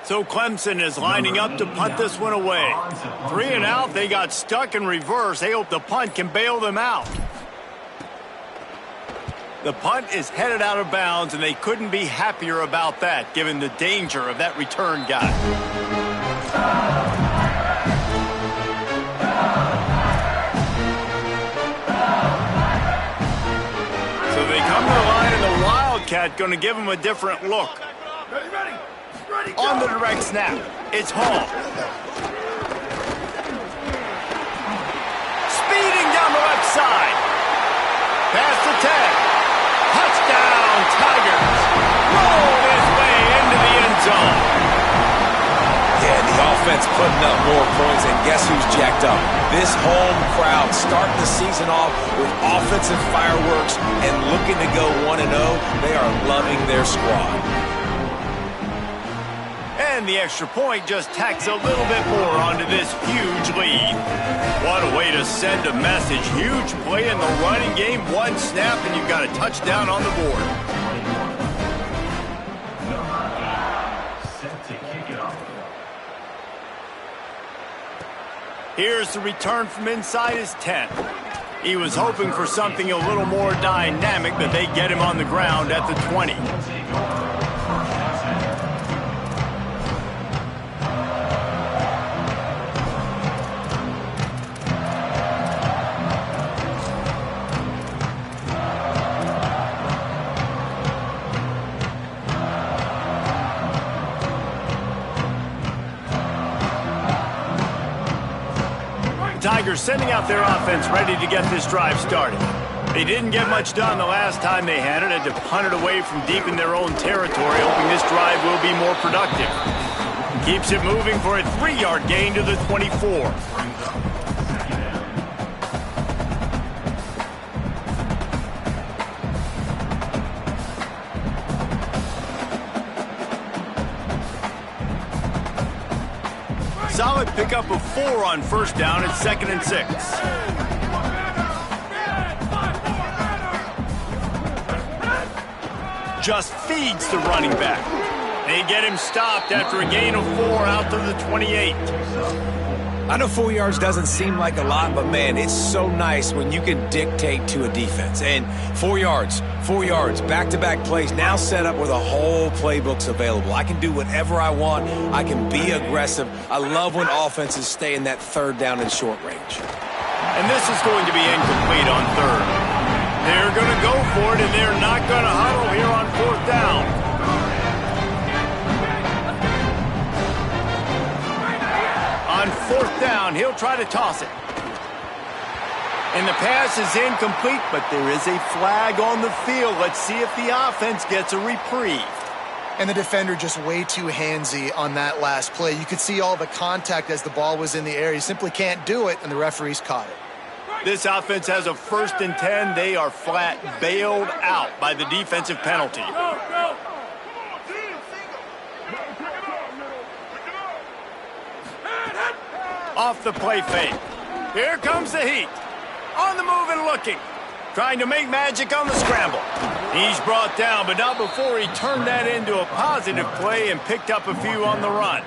Speaker 1: So Clemson is lining up to punt this one away. 3 and out, they got stuck in reverse. They hope the punt can bail them out. The punt is headed out of bounds, and they couldn't be happier about that, given the danger of that return guy. Wildcat going to give him a different look.
Speaker 6: Ready,
Speaker 1: On the direct snap, it's Hall. Speeding down the left side. Pass to Ted. Touchdown, Tigers. Roll his way into the end zone.
Speaker 4: Yeah, the offense putting up more points, and guess who's jacked up? This home crowd starting the season off with offensive fireworks and looking to go 1-0. They are loving their squad.
Speaker 1: And the extra point just tacks a little bit more onto this huge lead. What a way to send a message. Huge play in the running game. One snap, and you've got a touchdown on the board. Here's the return from inside his 10. He was hoping for something a little more dynamic, but they get him on the ground at the 20. Tigers sending out their offense ready to get this drive started. They didn't get much done the last time they had it. Had to punt it away from deep in their own territory, hoping this drive will be more productive. Keeps it moving for a 3-yard gain to the 24. Solid pickup of 4 on first down. It's 2nd and 6. Just feeds the running back. They get him stopped after a gain of 4 out to the 28.
Speaker 4: I know 4 yards doesn't seem like a lot, but man, it's so nice when you can dictate to a defense. And 4 yards, back-to-back plays, now set up with a whole playbooks available. I can do whatever I want. I can be aggressive. I love when offenses stay in that 3rd down and short range.
Speaker 1: And this is going to be incomplete on 3rd. They're going to go for it, and they're not going to huddle here on 4th down. On 4th down, he'll try to toss it. And the pass is incomplete, but there is a flag on the field. Let's see if the offense gets a reprieve.
Speaker 3: And the defender just way too handsy on that last play. You could see all the contact as the ball was in the air. He simply can't do it, and the referees caught it.
Speaker 1: This offense has a 1st and 10. They are flat bailed out by the defensive penalty. Off the play fake. Here comes the heat. On the move and looking. Trying to make magic on the scramble. He's brought down, but not before he turned that into a positive play and picked up a few on the run.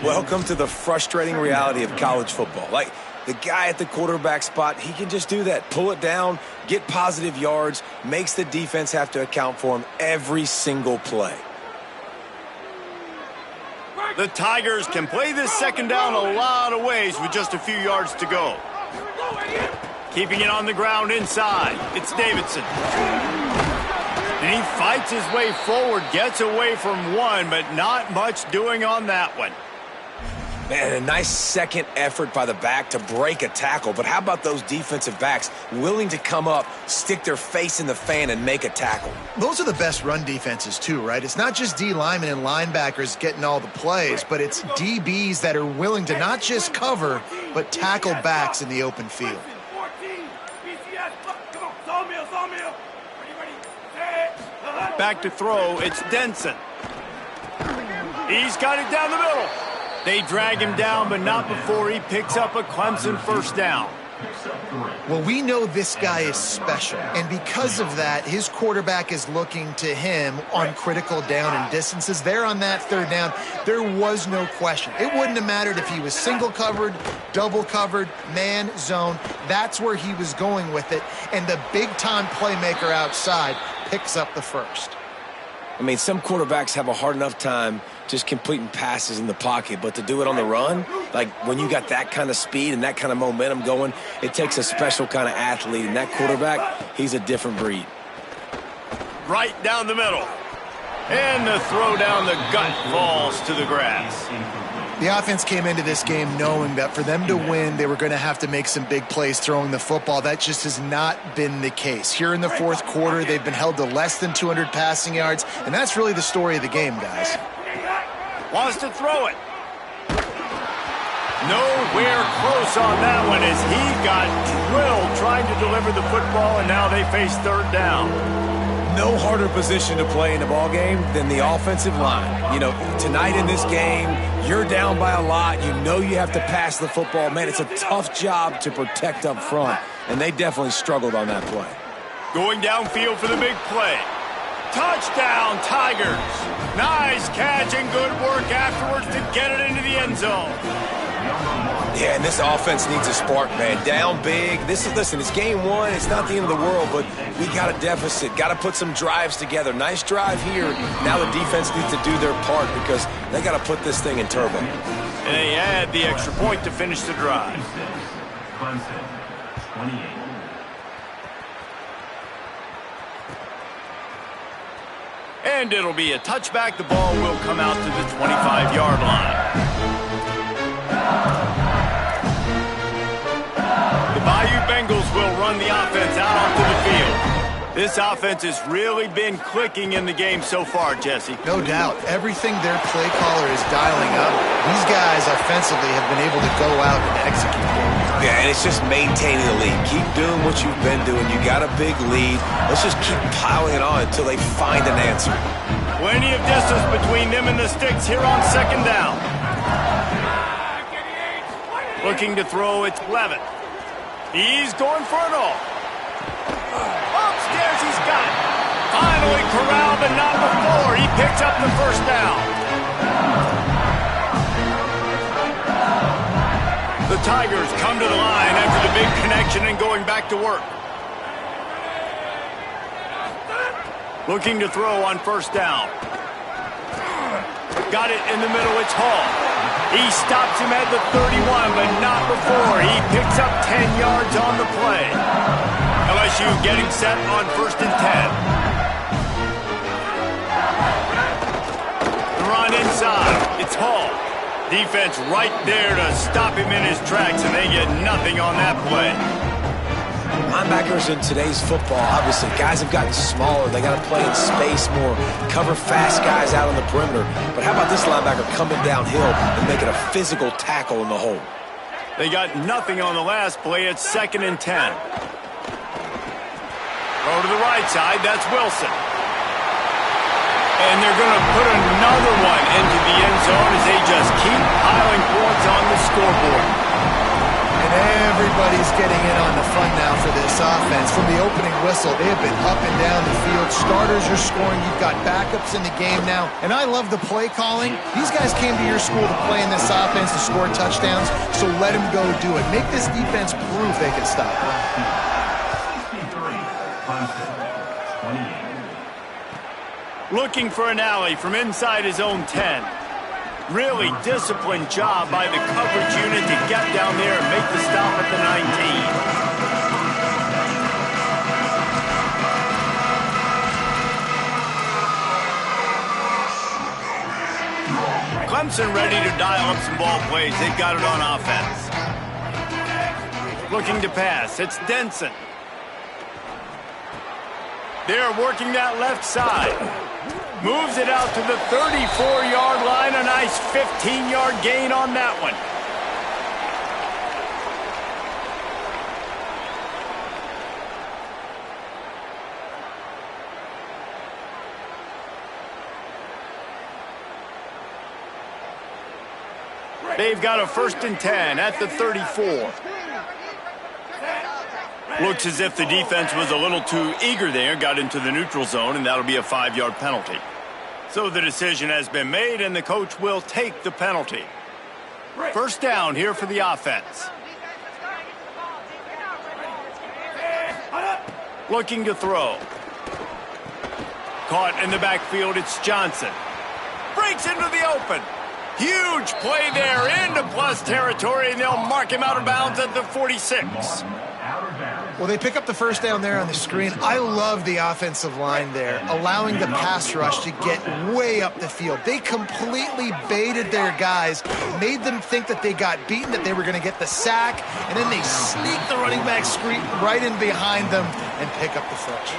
Speaker 4: Welcome to the frustrating reality of college football. Like, the guy at the quarterback spot, he can just do that. Pull it down, get positive yards, makes the defense have to account for him every single play.
Speaker 1: The Tigers can play this 2nd down a lot of ways with just a few yards to go. Keeping it on the ground inside. It's Davidson. And he fights his way forward, gets away from one, but not much doing on that one.
Speaker 4: Man, a nice second effort by the back to break a tackle. But how about those defensive backs willing to come up, stick their face in the fan, and make a tackle?
Speaker 3: Those are the best run defenses, too, right? It's not just D linemen and linebackers getting all the plays, but it's DBs that are willing to not just cover, but tackle backs in the open field.
Speaker 1: Back to throw, it's Denson. He's got it down the middle. They drag him down, but not before he picks up a Clemson 1st down.
Speaker 3: Well, we know this guy is special, and because of that, his quarterback is looking to him on critical down and distances. There on that 3rd down, there was no question. It wouldn't have mattered if he was single covered, double covered, man, zone. That's where he was going with it, and the big-time playmaker outside picks up the 1st.
Speaker 4: I mean, some quarterbacks have a hard enough time just completing passes in the pocket, but to do it on the run, like when you got that kind of speed and that kind of momentum going, it takes a special kind of athlete, and that quarterback, he's a different breed.
Speaker 1: right down the middle. And the throw down the gut falls to the grass.
Speaker 3: The offense came into this game knowing that for them to win, they were going to have to make some big plays throwing the football. That just has not been the case. Here in the fourth quarter, they've been held to less than 200 passing yards, and that's really the story of the game, guys.
Speaker 1: Wants to throw it. Nowhere close on that one as he got drilled trying to deliver the football, and now they face third down.
Speaker 4: No harder position to play in a ball game than the offensive line. You know, tonight in this game, you're down by a lot. You know you have to pass the football. Man, it's a tough job to protect up front, and they definitely struggled on that play.
Speaker 1: Going downfield for the big play. Touchdown, Tigers. Nice catch and good work afterwards to get it into the end zone.
Speaker 4: Yeah, and this offense needs a spark, man. Down big. Listen, it's game one. It's not the end of the world, but we got a deficit. Got to put some drives together. Nice drive here. Now the defense needs to do their part because they got to put this thing in turbo.
Speaker 1: And they add the extra point to finish the drive.
Speaker 6: Clemson, 28.
Speaker 1: And it'll be a touchback. The ball will come out to the 25-yard line. The Bayou Bengals will run the offense out onto the field. This offense has really been clicking in the game so far, Jesse.
Speaker 3: No doubt. Everything their play caller is dialing up, these guys offensively have been able to go out and execute.
Speaker 4: Yeah, and it's just maintaining the lead. Keep doing what you've been doing. You got a big lead. Let's just keep piling it on until they find an answer.
Speaker 1: Plenty of distance between them and the sticks here on second down. Looking to throw, it's Levitt. He's going for it all. Upstairs, he's got it. Finally corralled, but not before. He picks up the first down. The Tigers come to the line after the big connection and going back to work. Looking to throw on first down. Got it in the middle, it's Hall. He stops him at the 31, but not before. He picks up 10 yards on the play. LSU getting set on 1st and 10. The run inside. It's Hall. Defense right there to stop him in his tracks, and they get nothing on that play.
Speaker 4: Linebackers in today's football, obviously, guys have gotten smaller. They got to play in space more, cover fast guys out on the perimeter. But how about this linebacker coming downhill and making a physical tackle in the hole?
Speaker 1: They got nothing on the last play. It's 2nd and 10. Go to the right side. That's Wilson. And they're going to put another one into the end zone as they just keep piling points on the scoreboard.
Speaker 3: And everybody's getting in on the fun now for this offense. From the opening whistle, they have been up and down the field. Starters are scoring. You've got backups in the game now. And I love the play calling. These guys came to your school to play in this offense to score touchdowns, so let them go do it. Make this defense prove they can stop it.
Speaker 1: Looking for an alley from inside his own 10. Really disciplined job by the coverage unit to get down there and make the stop at the 19. Clemson ready to dial up some ball plays. They've got it on offense. Looking to pass. It's Denson. They're working that left side. Moves it out to the 34-yard line. A nice 15-yard gain on that one. They've got a 1st and 10 at the 34. Looks as if the defense was a little too eager there, got into the neutral zone, and that'll be a 5-yard penalty. So the decision has been made, and the coach will take the penalty. First down here for the offense. Looking to throw. Caught in the backfield, it's Johnson. Breaks into the open. Huge play there into plus territory, and they'll mark him out of bounds at the 46.
Speaker 6: Out of bounds.
Speaker 3: Well, they pick up the first down there on the screen. I love the offensive line there, allowing the pass rush to get way up the field. They completely baited their guys, made them think that they got beaten, that they were going to get the sack, and then they sneak the running back screen right in behind them and pick up the first.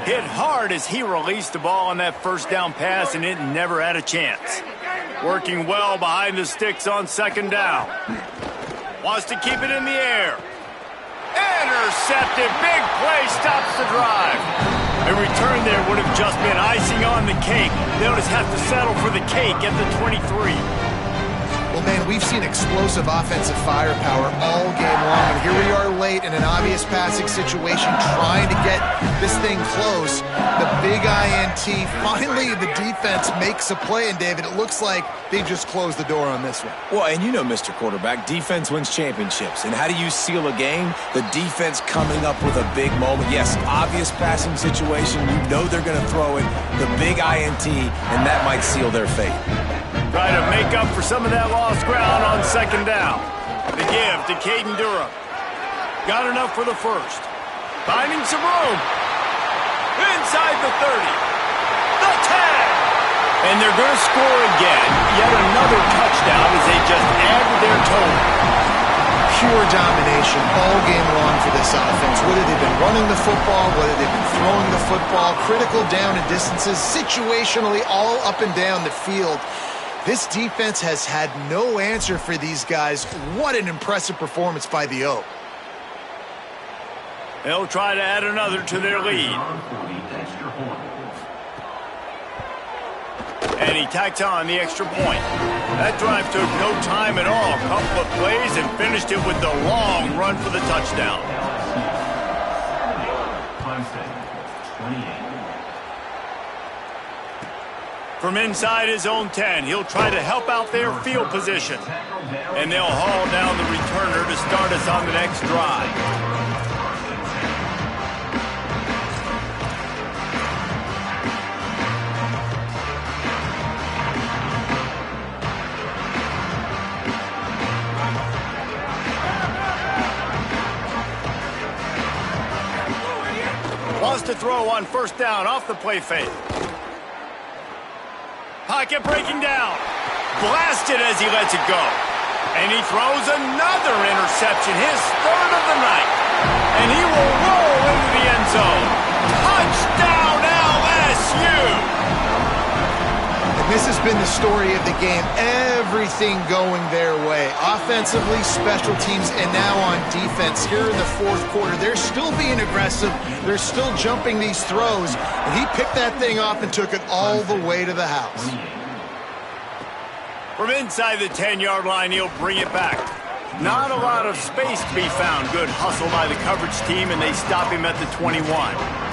Speaker 1: Hit hard as he released the ball on that first down pass, and it never had a chance. Working well behind the sticks on second down. Wants to keep it in the air. Intercepted. Big play stops the drive. A return there would have just been icing on the cake. They'll just have to settle for the cake at the 23.
Speaker 3: Well, man, we've seen explosive offensive firepower all game long, and here we are late in an obvious passing situation trying to get this thing close. The big INT, finally the defense makes a play, and David, it looks like they just closed the door on this one.
Speaker 4: Well, and you know, Mr. Quarterback, defense wins championships. And how do you seal a game? The defense coming up with a big moment. Yes, obvious passing situation. You know they're going to throw it. The big INT, and that might seal their fate.
Speaker 1: Try to make up for some of that lost ground on second down. The give to Caden Durham. Got enough for the first. Finding some room. Inside the 30. The 10. And they're going to score again. Yet another touchdown as they just added their total.
Speaker 3: Pure domination all game long for this offense. Whether they've been running the football, whether they've been throwing the football, critical down and distances, situationally all up and down the field. This defense has had no answer for these guys. What an impressive performance by the O.
Speaker 1: They'll try to add another to their lead. And he tacks on the extra point. That drive took no time at all. A couple of plays and finished it with the long run for the touchdown. From inside his own 10, he'll try to help out their field position. And they'll haul down the returner to start us on the next drive. Wants to throw on first down off the play fake. Pocket breaking down. Blasted as he lets it go. And he throws another interception, his third of the night. And he will roll into the end zone. Touchdown LSU!
Speaker 3: And this has been the story of the game. Everything going their way. Offensively, special teams, and now on defense. Here in the fourth quarter, they're still being aggressive. They're still jumping these throws. And he picked that thing off and took it all the way to the house.
Speaker 1: From inside the 10-yard line, he'll bring it back. Not a lot of space to be found. Good hustle by the coverage team, and they stop him at the 21.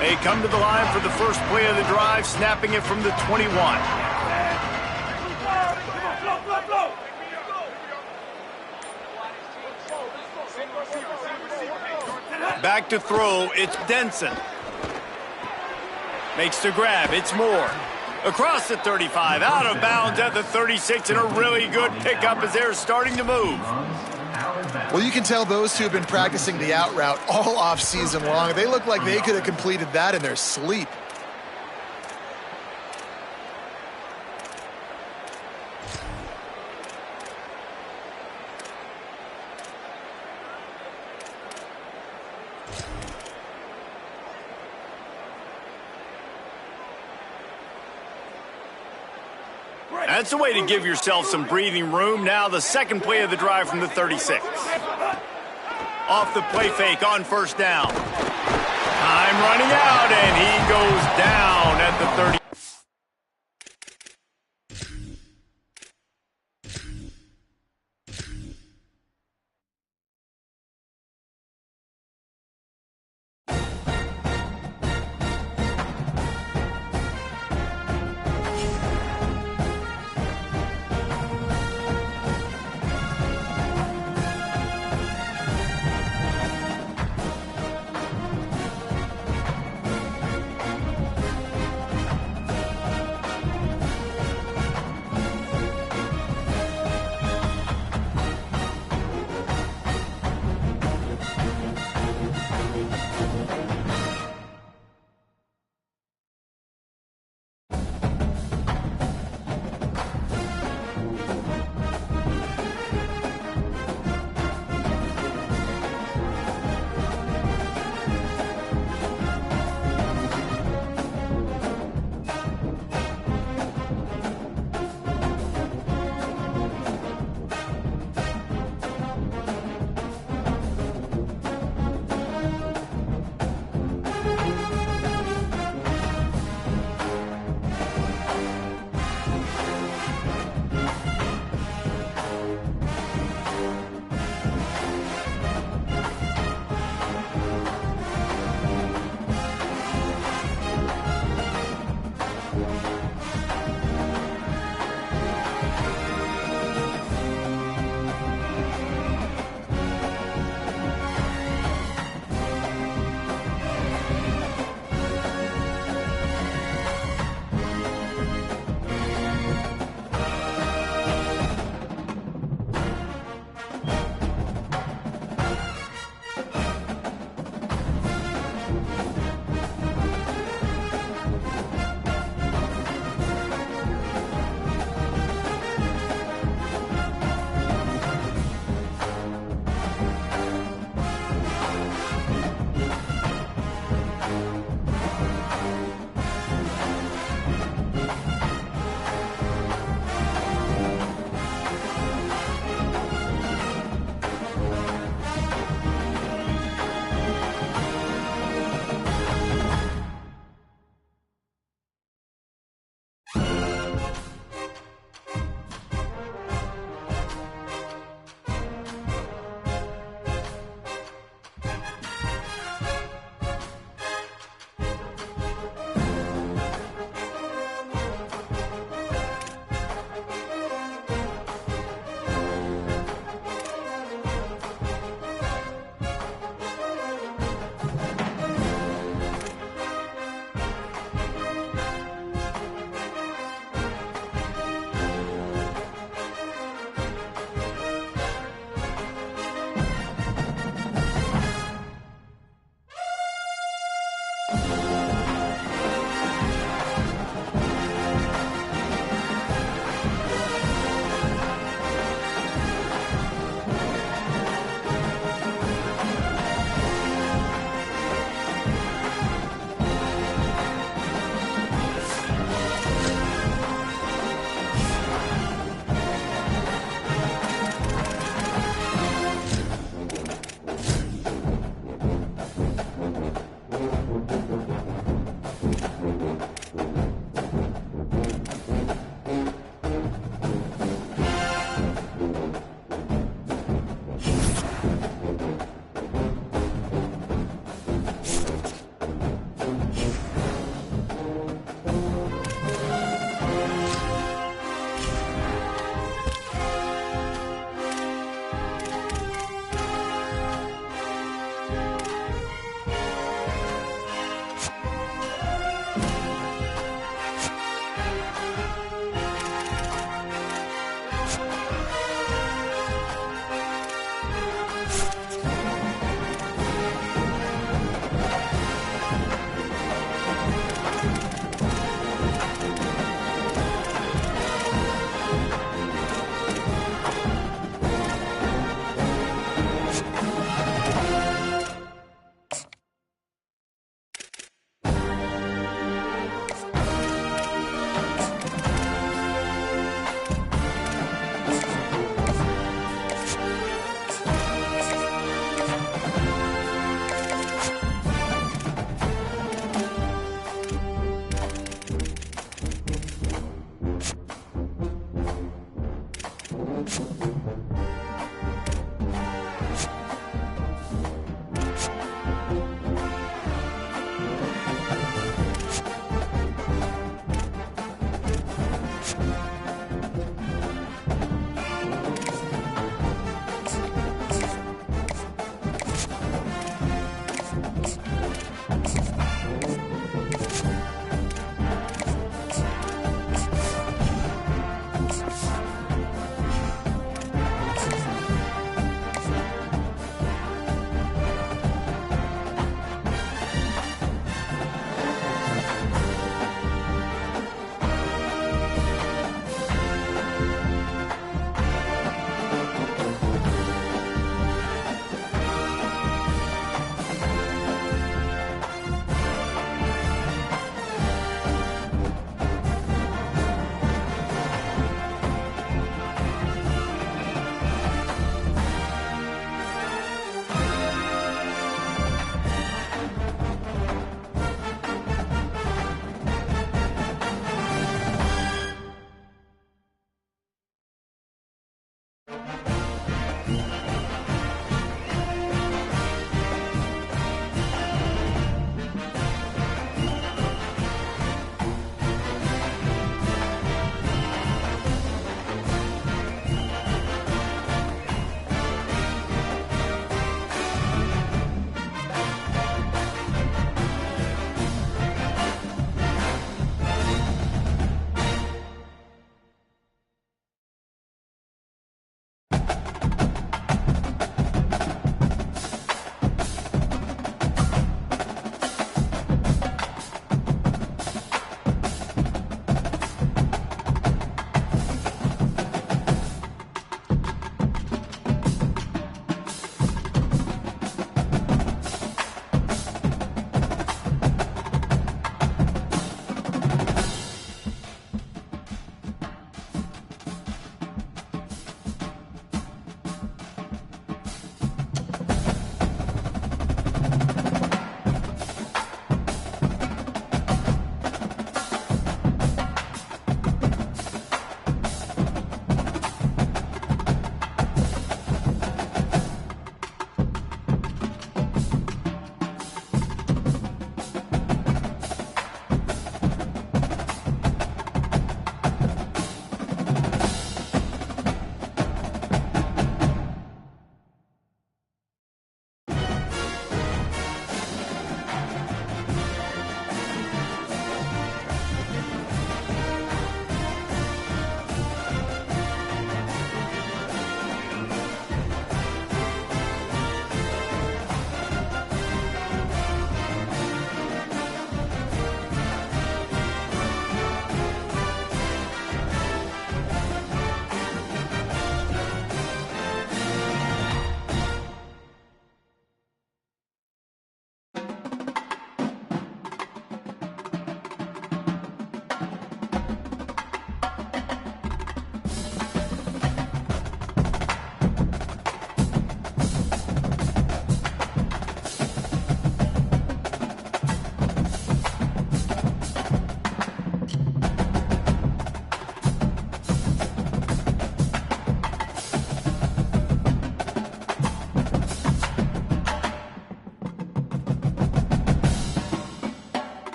Speaker 1: They come to the line for the first play of the drive, snapping it from the 21. Back to throw, it's Denson. Makes the grab, it's Moore. Across the 35, out of bounds at the 36, and a really good pickup as they're starting to move.
Speaker 3: Well, you can tell those two have been practicing the out route all off season long. They look like they could have completed that in their sleep.
Speaker 1: That's a way to give yourself some breathing room. Now the second play of the drive from the 36. Off the play fake on first down. Time running out, and he goes down at the 30.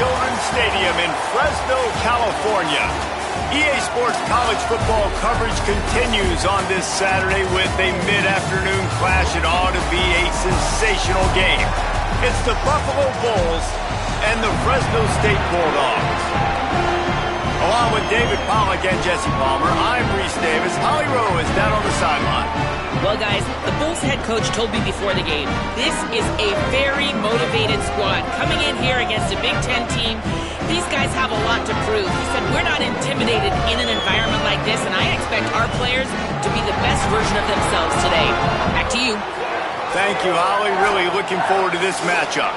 Speaker 1: Children's Stadium in Fresno, California. EA Sports college football coverage continues on this Saturday with a mid-afternoon clash. It ought to be a sensational game. It's the Buffalo Bulls and the Fresno State Bulldogs. Along with David Pollack and Jesse Palmer, I'm Reese Davis. Holly Rowe is down on the sideline.
Speaker 2: Well, guys, the Bulls head coach told me before the game, this is a very motivated squad. Coming in here against a Big Ten team, these guys have a lot to prove. He said, we're not intimidated in an environment like this, and I expect our players to be the best version of themselves today. Back to you.
Speaker 1: Thank you, Holly. Really looking forward to this matchup.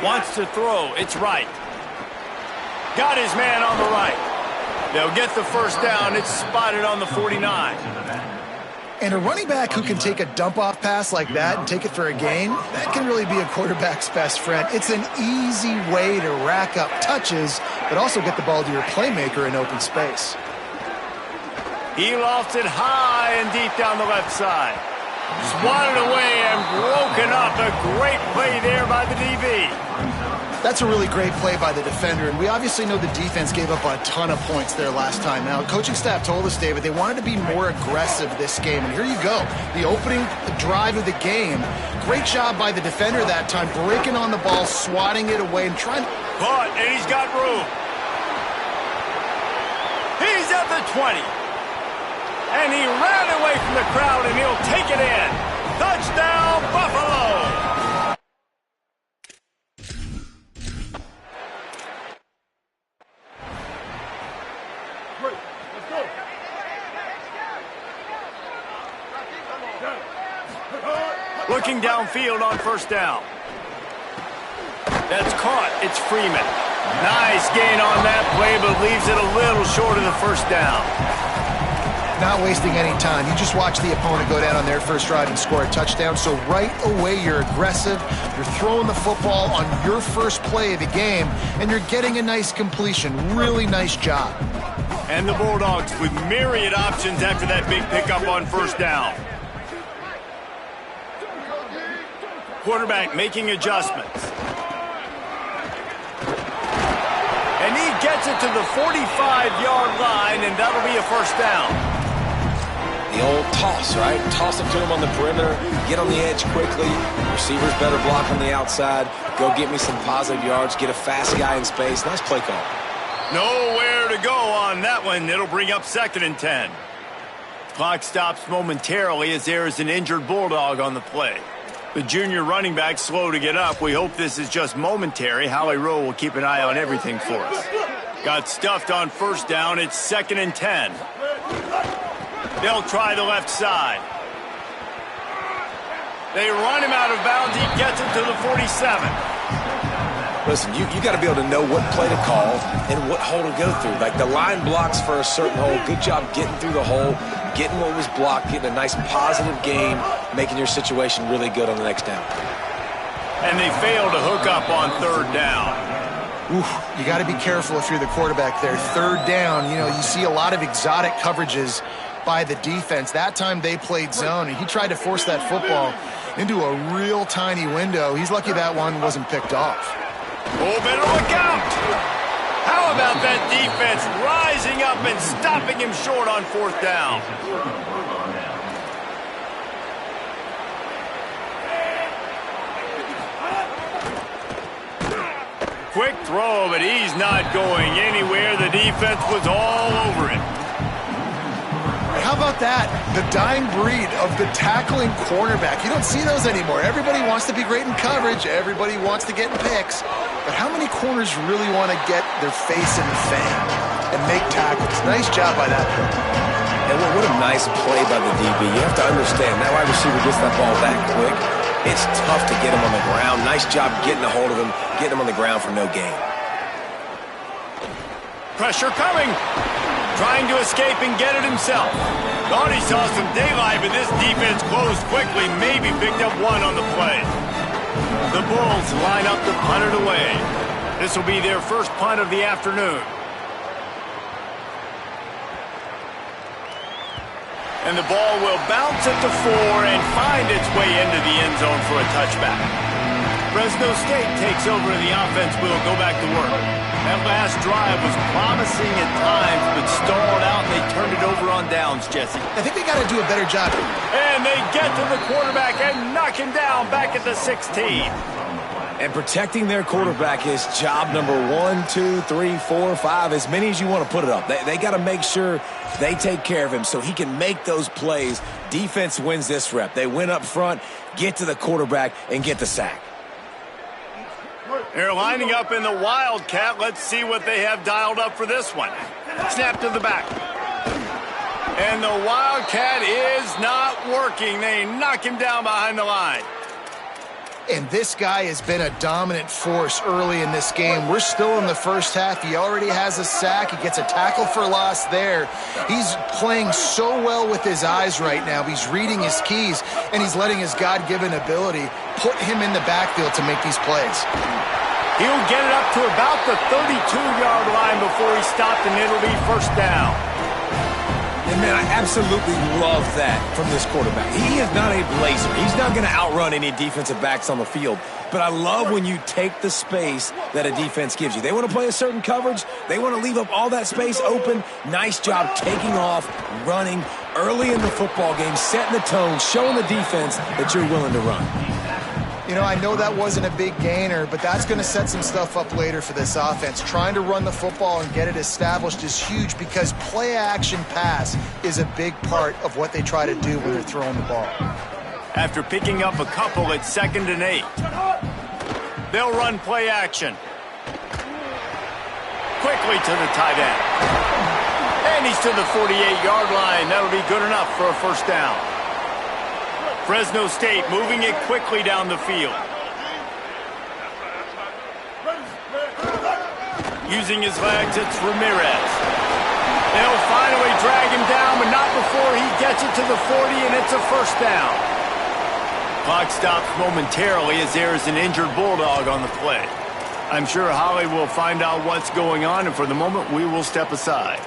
Speaker 1: Wants to throw. It's right. Got his man on the right. They'll get the first down. It's spotted on the 49.
Speaker 3: And a running back who can take a dump-off pass like that and take it for a gain, that can really be a quarterback's best friend. It's an easy way to rack up touches, but also get the ball to your playmaker in open space.
Speaker 1: He lofts it high and deep down the left side. Swatted away and broken up. A great play there by the DB.
Speaker 3: That's a really great play by the defender, and we obviously know the defense gave up a ton of points there last time. Now, coaching staff told us, David, they wanted to be more aggressive this game, and here you go. The opening drive of the game, great job by the defender that time, breaking on the ball, swatting it away, and trying to...
Speaker 1: Caught, and he's got room. He's at the 20. And he ran away from the crowd, and he'll take it in. Touchdown, Buffalo! Looking downfield on first down. That's caught. It's Freeman. Nice gain on that play, but leaves it a little short of the first down.
Speaker 3: Not wasting any time. You just watch the opponent go down on their first drive and score a touchdown. So right away, you're aggressive. You're throwing the football on your first play of the game, and you're getting a nice completion. Really nice job.
Speaker 1: And the Bulldogs with myriad options after that big pickup on first down. Quarterback making adjustments. And he gets it to the 45-yard line, and that'll be a first down.
Speaker 4: The old toss, right? Toss it to him on the perimeter, get on the edge quickly. Receivers better block on the outside. Go get me some positive yards, get a fast guy in space. Nice play call.
Speaker 1: Nowhere to go on that one. It'll bring up 2nd and 10. Clock stops momentarily as there is an injured Bulldog on the play. The junior running back slow to get up. We hope this is just momentary. Holly Rowe will keep an eye on everything for us. Got stuffed on first down. It's 2nd and 10. They'll try the left side. They run him out of bounds. He gets it to the 47.
Speaker 4: Listen, you got to be able to know what play to call and what hole to go through. Like the line blocks for a certain hole. Good job getting through the hole, getting what was blocked, getting a nice positive gain, making your situation really good on the next down.
Speaker 1: And they fail to hook up on third down.
Speaker 3: Oof, you got to be careful if you're the quarterback there. Third down, you know, you see a lot of exotic coverages by the defense. That time they played zone, and he tried to force that football into a real tiny window. He's lucky that one wasn't picked off.
Speaker 1: Oh, better look out! How about that defense rising up and stopping him short on fourth down? Quick throw, but he's not going anywhere. The defense was all over it.
Speaker 3: How about that? The dying breed of the tackling cornerback. You don't see those anymore. Everybody wants to be great in coverage. Everybody wants to get in picks. But how many corners really want to get their face in the fan and make tackles? Nice job by that play.
Speaker 4: And what a nice play by the DB. You have to understand, that wide receiver gets that ball that quick. It's tough to get him on the ground. Nice job getting a hold of him, getting him on the ground for no gain.
Speaker 1: Pressure coming. Trying to escape and get it himself. Thought he saw some daylight, but this defense closed quickly. Maybe picked up one on the play. The Bulls line up to punt it away. This will be their first punt of the afternoon. And the ball will bounce at the 4 and find its way into the end zone for a touchback. Fresno State takes over and the offense will go back to work. That last drive was promising at times, but stalled out and they turned it over on downs, Jesse.
Speaker 3: I think they got to do a better job.
Speaker 1: And they get to the quarterback and knock him down back at the 16.
Speaker 4: And protecting their quarterback is job number 1, 2, 3, 4, 5, as many as you want to put it up. They got to make sure they take care of him so he can make those plays. Defense wins this rep. They win up front, get to the quarterback, and get the sack.
Speaker 1: They're lining up in the Wildcat. Let's see what they have dialed up for this one. Snap to the back. And the Wildcat is not working. They knock him down behind the line.
Speaker 3: And this guy has been a dominant force early in this game. We're still in the first half. He already has a sack. He gets a tackle for loss there. He's playing so well with his eyes right now. He's reading his keys, and he's letting his God-given ability put him in the backfield to make these plays.
Speaker 1: He'll get it up to about the 32-yard line before he's stopped, and it'll be first down.
Speaker 4: And, man, I absolutely love that from this quarterback. He is not a blazer. He's not going to outrun any defensive backs on the field. But I love when you take the space that a defense gives you. They want to play a certain coverage. They want to leave up all that space open. Nice job taking off, running early in the football game, setting the tone, showing the defense that you're willing to run.
Speaker 3: You know, I know that wasn't a big gainer, but that's going to set some stuff up later for this offense. Trying to run the football and get it established is huge because play-action pass is a big part of what they try to do when they're throwing the ball.
Speaker 1: After picking up a couple at 2nd and 8. They'll run play-action. Quickly to the tight end. And he's to the 48-yard line. That'll be good enough for a first down. Fresno State moving it quickly down the field. Using his legs, it's Ramirez. They'll finally drag him down, but not before he gets it to the 40, and it's a first down. Clock stops momentarily as there is an injured Bulldog on the play. I'm sure Holly will find out what's going on, and for the moment, we will step aside.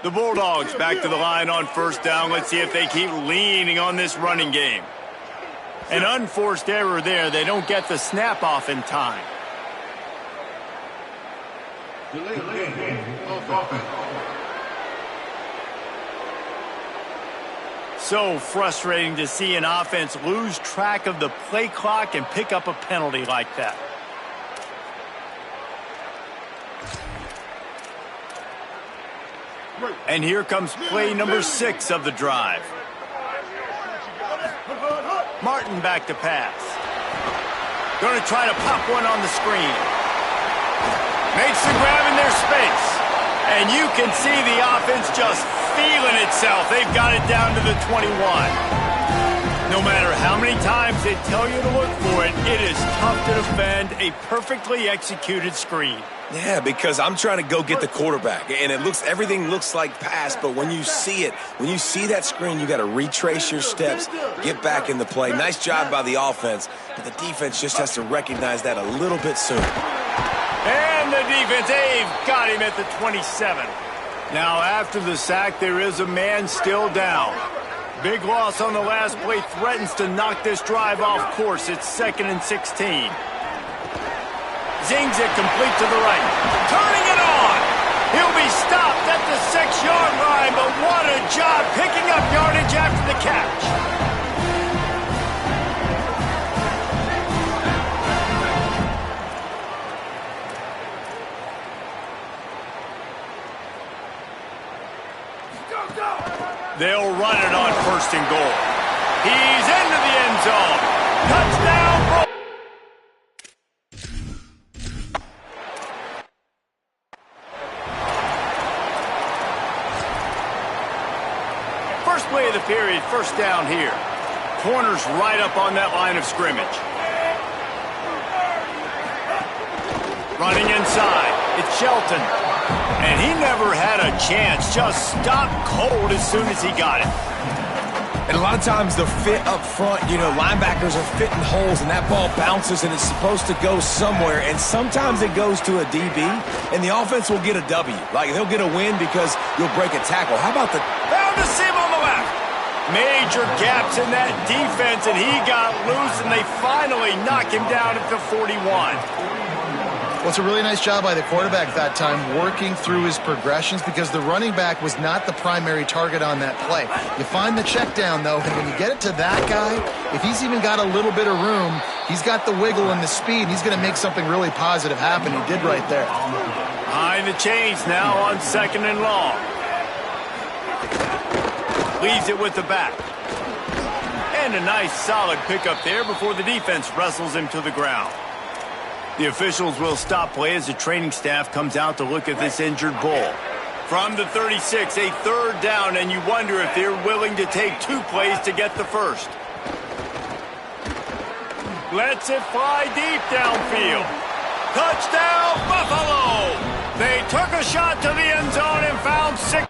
Speaker 1: The Bulldogs back to the line on first down. Let's see if they keep leaning on this running game. An unforced error there. They don't get the snap off in time. So frustrating to see an offense lose track of the play clock and pick up a penalty like that. And here comes play number 6 of the drive. Martin back to pass. Going to try to pop one on the screen. Makes the grab in their space. And you can see the offense just feeling itself. They've got it down to the 21. No matter how many times they tell you to look for it, it is tough to defend a perfectly executed screen.
Speaker 4: Yeah, because I'm trying to go get the quarterback, and everything looks like pass, but when you see it, when you see that screen, you got to retrace your steps, get back in the play. Nice job by the offense, but the defense just has to recognize that a little bit sooner.
Speaker 1: And the defense, they've got him at the 27. Now, after the sack, there is a man still down. Big loss on the last play threatens to knock this drive off course. It's 2nd and 16. Zings it complete to the right. Turning it on. He'll be stopped at the 6-yard line, but what a job picking up yardage after the catch. They'll run it on 1st and goal. He's into the end zone. Touchdown. First play of the period, first down here. Corner's right up on that line of scrimmage. Running inside, it's Shelton. And he never had a chance, just stopped cold as soon as he got it.
Speaker 4: And a lot of times the fit up front, linebackers are fitting holes and that ball bounces and it's supposed to go somewhere. And sometimes it goes to a DB and the offense will get a W. Like they'll get a win because you'll break a tackle. How about the...
Speaker 1: Found a seam on the left. Major gaps in that defense and he got loose and they finally knock him down at the 41.
Speaker 3: Well, it's a really nice job by the quarterback that time working through his progressions because the running back was not the primary target on that play. You find the check down, though, and when you get it to that guy, if he's even got a little bit of room, he's got the wiggle and the speed, he's going to make something really positive happen. He did right there.
Speaker 1: Behind the chains now on 2nd and long. Leaves it with the back. And a nice solid pickup there before the defense wrestles him to the ground. The officials will stop play as the training staff comes out to look at this injured bull. From the 36, a third down, and you wonder if they're willing to take 2 plays to get the first. Lets it fly deep downfield. Touchdown, Buffalo! They took a shot to the end zone and found 6.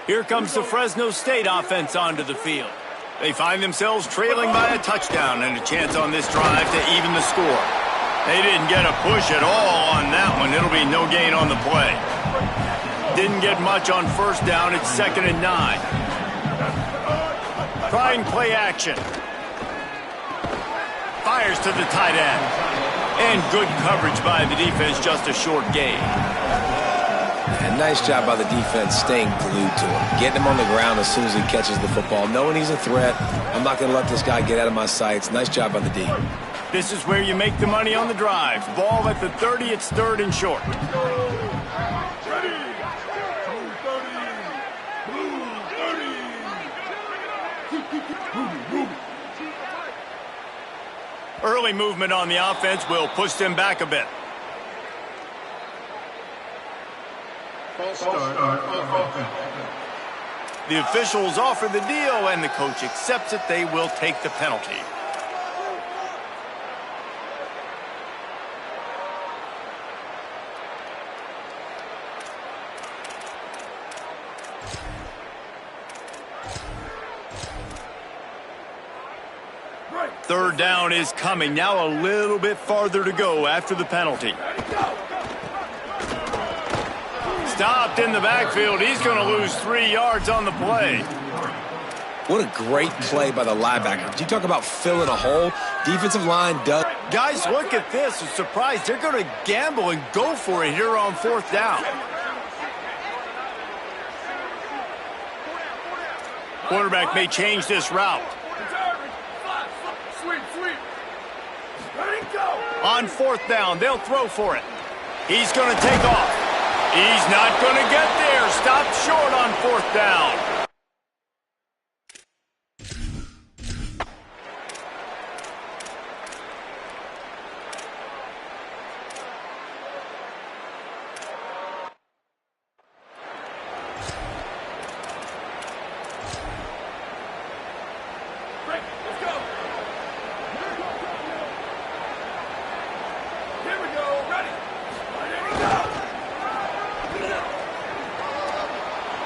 Speaker 1: Here comes the Fresno State offense onto the field. They find themselves trailing by a touchdown and a chance on this drive to even the score. They didn't get a push at all on that one. It'll be no gain on the play. Didn't get much on first down. It's 2nd and 9. Trying play action. Fires to the tight end. And good coverage by the defense, just a short gain.
Speaker 4: And nice job by the defense staying glued to him. Getting him on the ground as soon as he catches the football. Knowing he's a threat, I'm not going to let this guy get out of my sights. Nice job by the D.
Speaker 1: This is where you make the money on the drives. Ball at the 30, it's 3rd and short. Early movement on the offense will push them back a bit. The officials offer the deal, and the coach accepts it. They will take the penalty. Third down is coming. Now a little bit farther to go after the penalty. Stopped in the backfield. He's going to lose 3 yards on the play.
Speaker 4: What a great play by the linebacker. Did you talk about filling a hole? Defensive line does.
Speaker 1: Guys, look at this. I'm surprised they're going to gamble and go for it here on 4th down. Quarterback may change this route. On 4th down, they'll throw for it. He's going to take off. He's not going to get there. Stopped short on 4th down.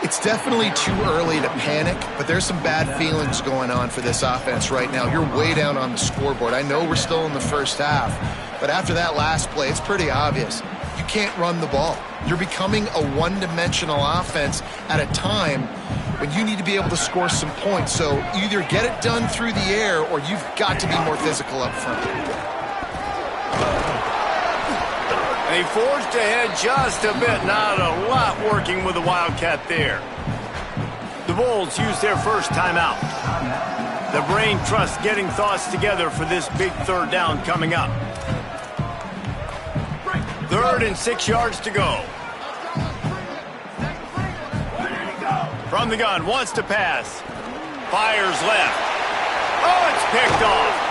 Speaker 3: It's definitely too early to panic, but there's some bad feelings going on for this offense right now. You're way down on the scoreboard. I know we're still in the first half, but after that last play, it's pretty obvious. You can't run the ball. You're becoming a one-dimensional offense at a time when you need to be able to score some points. So either get it done through the air or you've got to be more physical up front.
Speaker 1: They forged ahead just a bit. Not a lot working with the Wildcat there. The Bulls use their first timeout. The brain trust getting thoughts together for this big third down coming up. 3rd and 6 yards to go. From the gun, wants to pass. Fires left. Oh, it's picked off.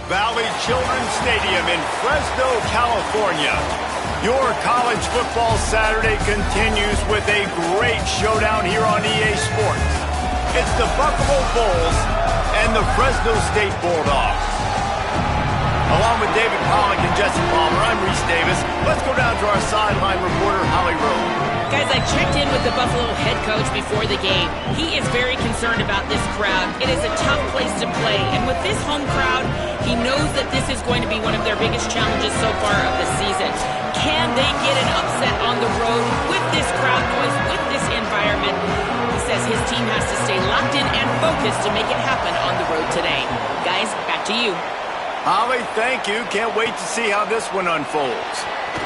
Speaker 1: Valley Children's Stadium in Fresno, California. Your college football Saturday continues with a great showdown here on EA Sports. It's the Buffalo Bulls and the Fresno State Bulldogs. Along with David Pollack and Jesse Palmer, I'm Reese Davis. Let's go down to our sideline reporter, Holly Rowe.
Speaker 2: Guys, I checked in with the Buffalo head coach before the game. He is very concerned about this crowd. It is a tough place to play, and with this home crowd, he knows that this is going to be one of their biggest challenges so far of the season. Can they get an upset on the road with this crowd noise, with this environment? He says his team has to stay locked in and focused to make it happen on the road today. Guys, back to you.
Speaker 1: Holly, thank you. Can't wait to see how this one unfolds.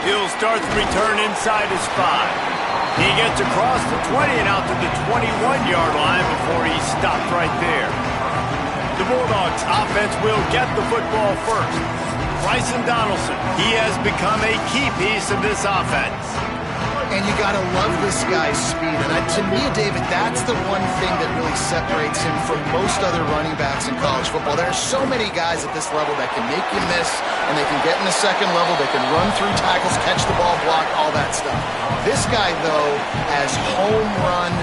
Speaker 1: He'll start the return inside his 5. He gets across the 20 and out to the 21-yard line before he's stopped right there. The Bulldogs offense will get the football first. Bryson Donaldson, he has become a key piece of this offense.
Speaker 3: And you got to love this guy's speed. And to me, David, that's the one thing that really separates him from most other running backs in college football. There are so many guys at this level that can make you miss, and they can get in the second level, they can run through tackles, catch the ball, block, all that stuff. This guy, though, has home run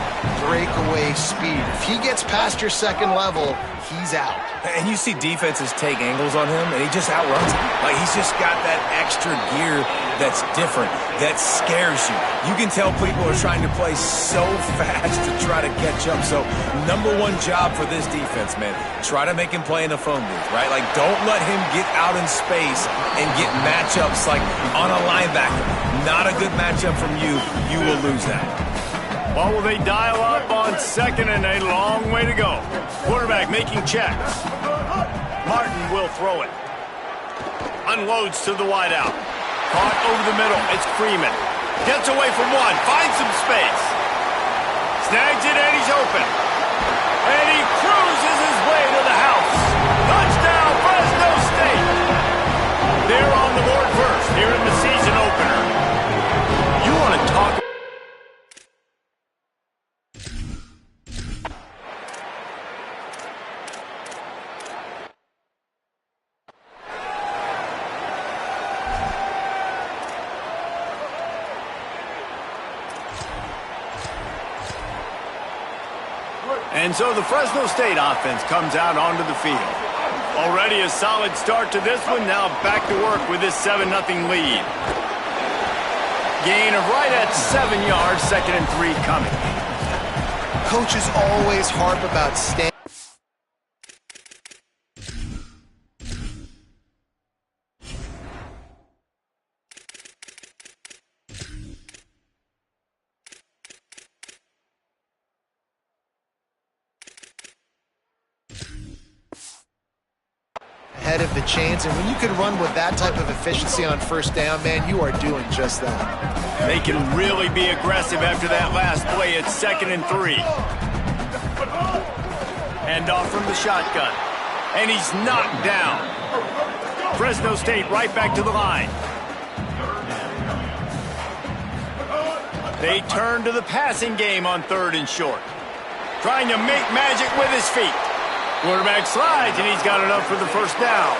Speaker 3: breakaway speed. If he gets past your second level, he's out.
Speaker 4: And you see defenses take angles on him, and he just outruns them. Like, he's just got that extra gear that's different, that scares you. You can tell people are trying to play so fast to try to catch up. So, number one job for this defense, man, try to make him play in the phone booth, right? Like, don't let him get out in space and get matchups like on a linebacker. Not a good matchup from you. You will lose that.
Speaker 1: Well, will they dial up on second and a long way to go? Quarterback making checks. Martin will throw it. Unloads to the wideout. Caught over the middle. It's Freeman. Gets away from one. Finds some space. Snags it and he's open. And he cruises his way to the house. Touchdown, Fresno State. They're on the board first here in the season opener. You want to talk about... And so the Fresno State offense comes out onto the field. Already a solid start to this one. Now back to work with this 7-0 lead. Gain of right at 7 yards. 2nd and 3 coming.
Speaker 3: Coaches always harp about staying. Ahead of the chains, and when you can run with that type of efficiency on first down, man, you are doing just that.
Speaker 1: They can really be aggressive after that last play. It's 2nd and 3. Hand off from the shotgun, and he's knocked down. Fresno State right back to the line. They turn to the passing game on 3rd and short. Trying to make magic with his feet. Quarterback slides, and he's got enough for the first down.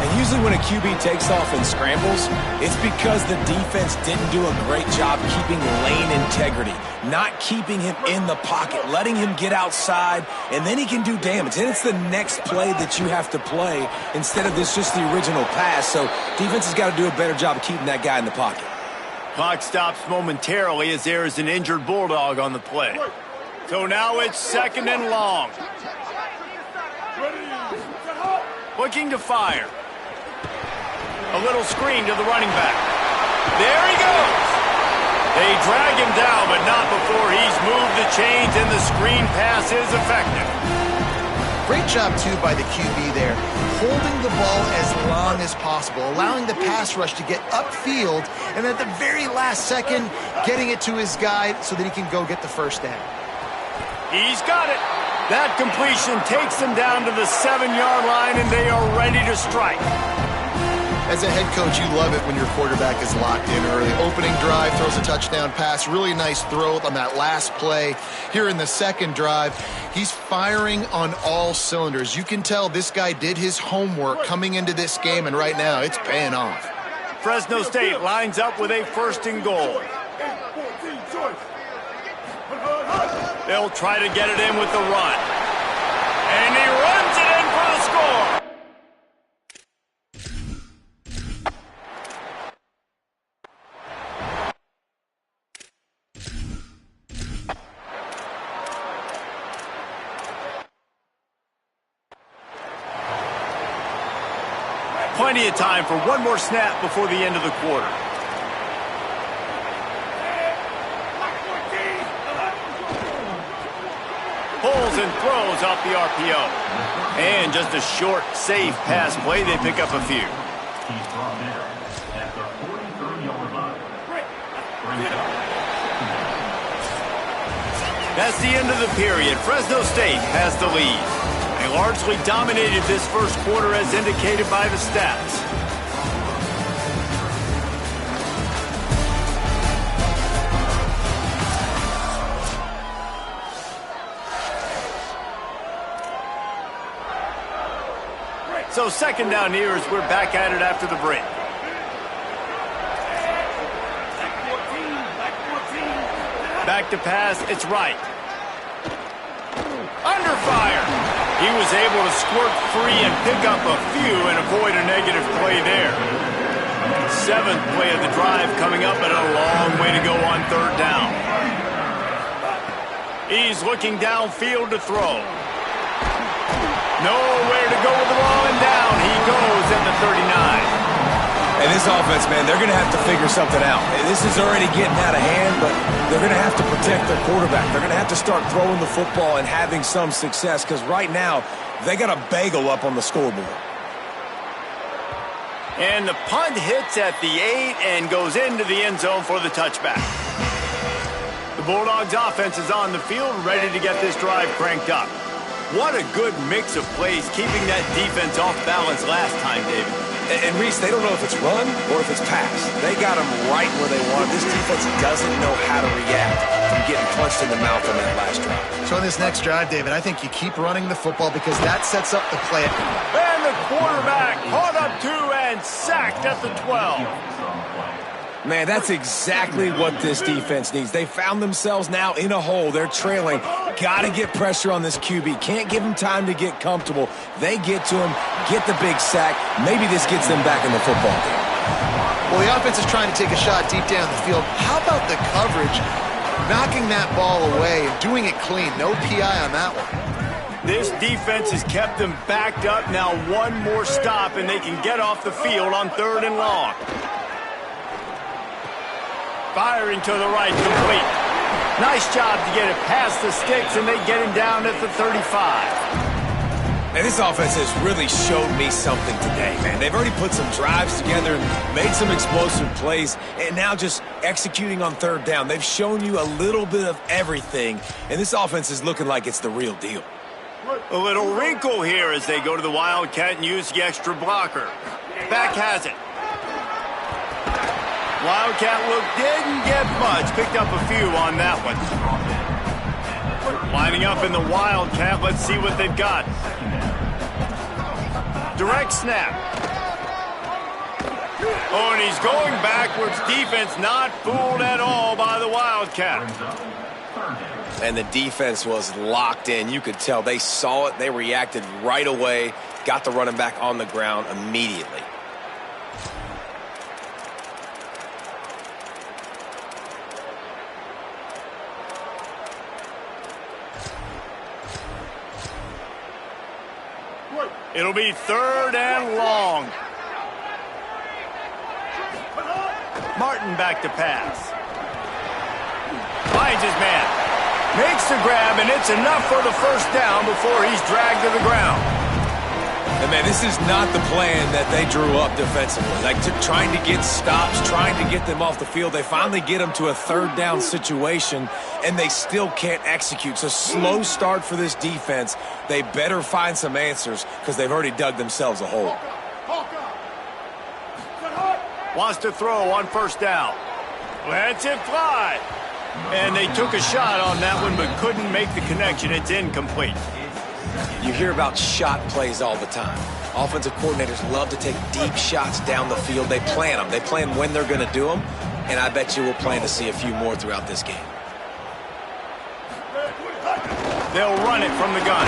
Speaker 4: And usually when a QB takes off and scrambles, it's because the defense didn't do a great job keeping lane integrity, not keeping him in the pocket, letting him get outside, and then he can do damage. And it's the next play that you have to play instead of just the original pass. So defense has got to do a better job of keeping that guy in the pocket.
Speaker 1: Clock stops momentarily as there is an injured Bulldog on the play. So now it's 2nd and long. Looking to fire. A little screen to the running back. There he goes. They drag him down, but not before he's moved the chains, and the screen pass is effective.
Speaker 3: Great job, too, by the QB there, holding the ball as long as possible, allowing the pass rush to get upfield, and at the very last second, getting it to his guy so that he can go get the first down.
Speaker 1: He's got it. That completion takes them down to the 7-yard line, and they are ready to strike.
Speaker 3: As a head coach, you love it when your quarterback is locked in early. Opening drive, throws a touchdown pass. Really nice throw on that last play. Here in the second drive, he's firing on all cylinders. You can tell this guy did his homework coming into this game, and right now it's paying off.
Speaker 1: Fresno State lines up with a 1st and goal. They'll try to get it in with the run. And he runs it in for the score. Plenty of time for one more snap before the end of the quarter. Pulls and throws off the RPO. And just a short, safe pass play. They pick up a few.
Speaker 6: He's brought down at the 43-yard line.
Speaker 1: That's the end of the period. Fresno State has the lead. They largely dominated this first quarter as indicated by the stats. So 2nd down here as we're back at it after the break. Back to pass, it's right. Under fire. He was able to squirt free and pick up a few and avoid a negative play there. 7th play of the drive coming up, and a long way to go on 3rd down. He's looking downfield to throw. Nowhere to go with the ball, and down he goes at the 39.
Speaker 4: And this offense, man, they're going to have to figure something out. This is already getting out of hand, but they're going to have to protect their quarterback. They're going to have to start throwing the football and having some success because right now they got a bagel up on the scoreboard.
Speaker 1: And the punt hits at the 8 and goes into the end zone for the touchback. The Bulldogs offense is on the field, ready to get this drive cranked up. What a good mix of plays, keeping that defense off balance last time, David.
Speaker 4: And Reese, they don't know if it's run or if it's pass. They got them right where they want. This defense doesn't know how to react from getting punched in the mouth on that last drive.
Speaker 3: So in this next drive, David, I think you keep running the football because that sets up the play.
Speaker 1: And the quarterback caught up to and sacked at the 12.
Speaker 4: Man, that's exactly what this defense needs. They found themselves now in a hole. They're trailing. Got to get pressure on this QB. Can't give him time to get comfortable. They get to him, get the big sack. Maybe this gets them back in the football game.
Speaker 3: Well, the offense is trying to take a shot deep down the field. How about the coverage? Knocking that ball away and doing it clean. No PI on that one.
Speaker 1: This defense has kept them backed up. Now one more stop, and they can get off the field on 3rd and long. Firing to the right, complete. Nice job to get it past the sticks, and they get him down at the 35.
Speaker 4: And this offense has really showed me something today, man. They've already put some drives together and made some explosive plays, and now just executing on 3rd down. They've shown you a little bit of everything, and this offense is looking like it's the real deal.
Speaker 1: A little wrinkle here as they go to the Wildcat and use the extra blocker. Back has it. Wildcat look didn't get much. Picked up a few on that one. Lining up in the Wildcat. Let's see what they've got. Direct snap. Oh, and he's going backwards. Defense not fooled at all by the Wildcat.
Speaker 4: And the defense was locked in. You could tell they saw it. They reacted right away. Got the running back on the ground immediately.
Speaker 1: It'll be 3rd and long. Martin back to pass. Finds his man. Makes the grab, and it's enough for the first down before he's dragged to the ground.
Speaker 4: And man, this is not the plan that they drew up defensively. Like trying to get stops, trying to get them off the field. They finally get them to a 3rd down situation, and they still can't execute. It's a slow start for this defense. They better find some answers because they've already dug themselves a hole.
Speaker 1: Wants to throw on 1st down. Lets it fly. And they took a shot on that one but couldn't make the connection. It's incomplete.
Speaker 4: You hear about shot plays all the time. Offensive coordinators love to take deep shots down the field. They plan them. They plan when they're going to do them. And I bet you we'll plan to see a few more throughout this game.
Speaker 1: They'll run it from the gun.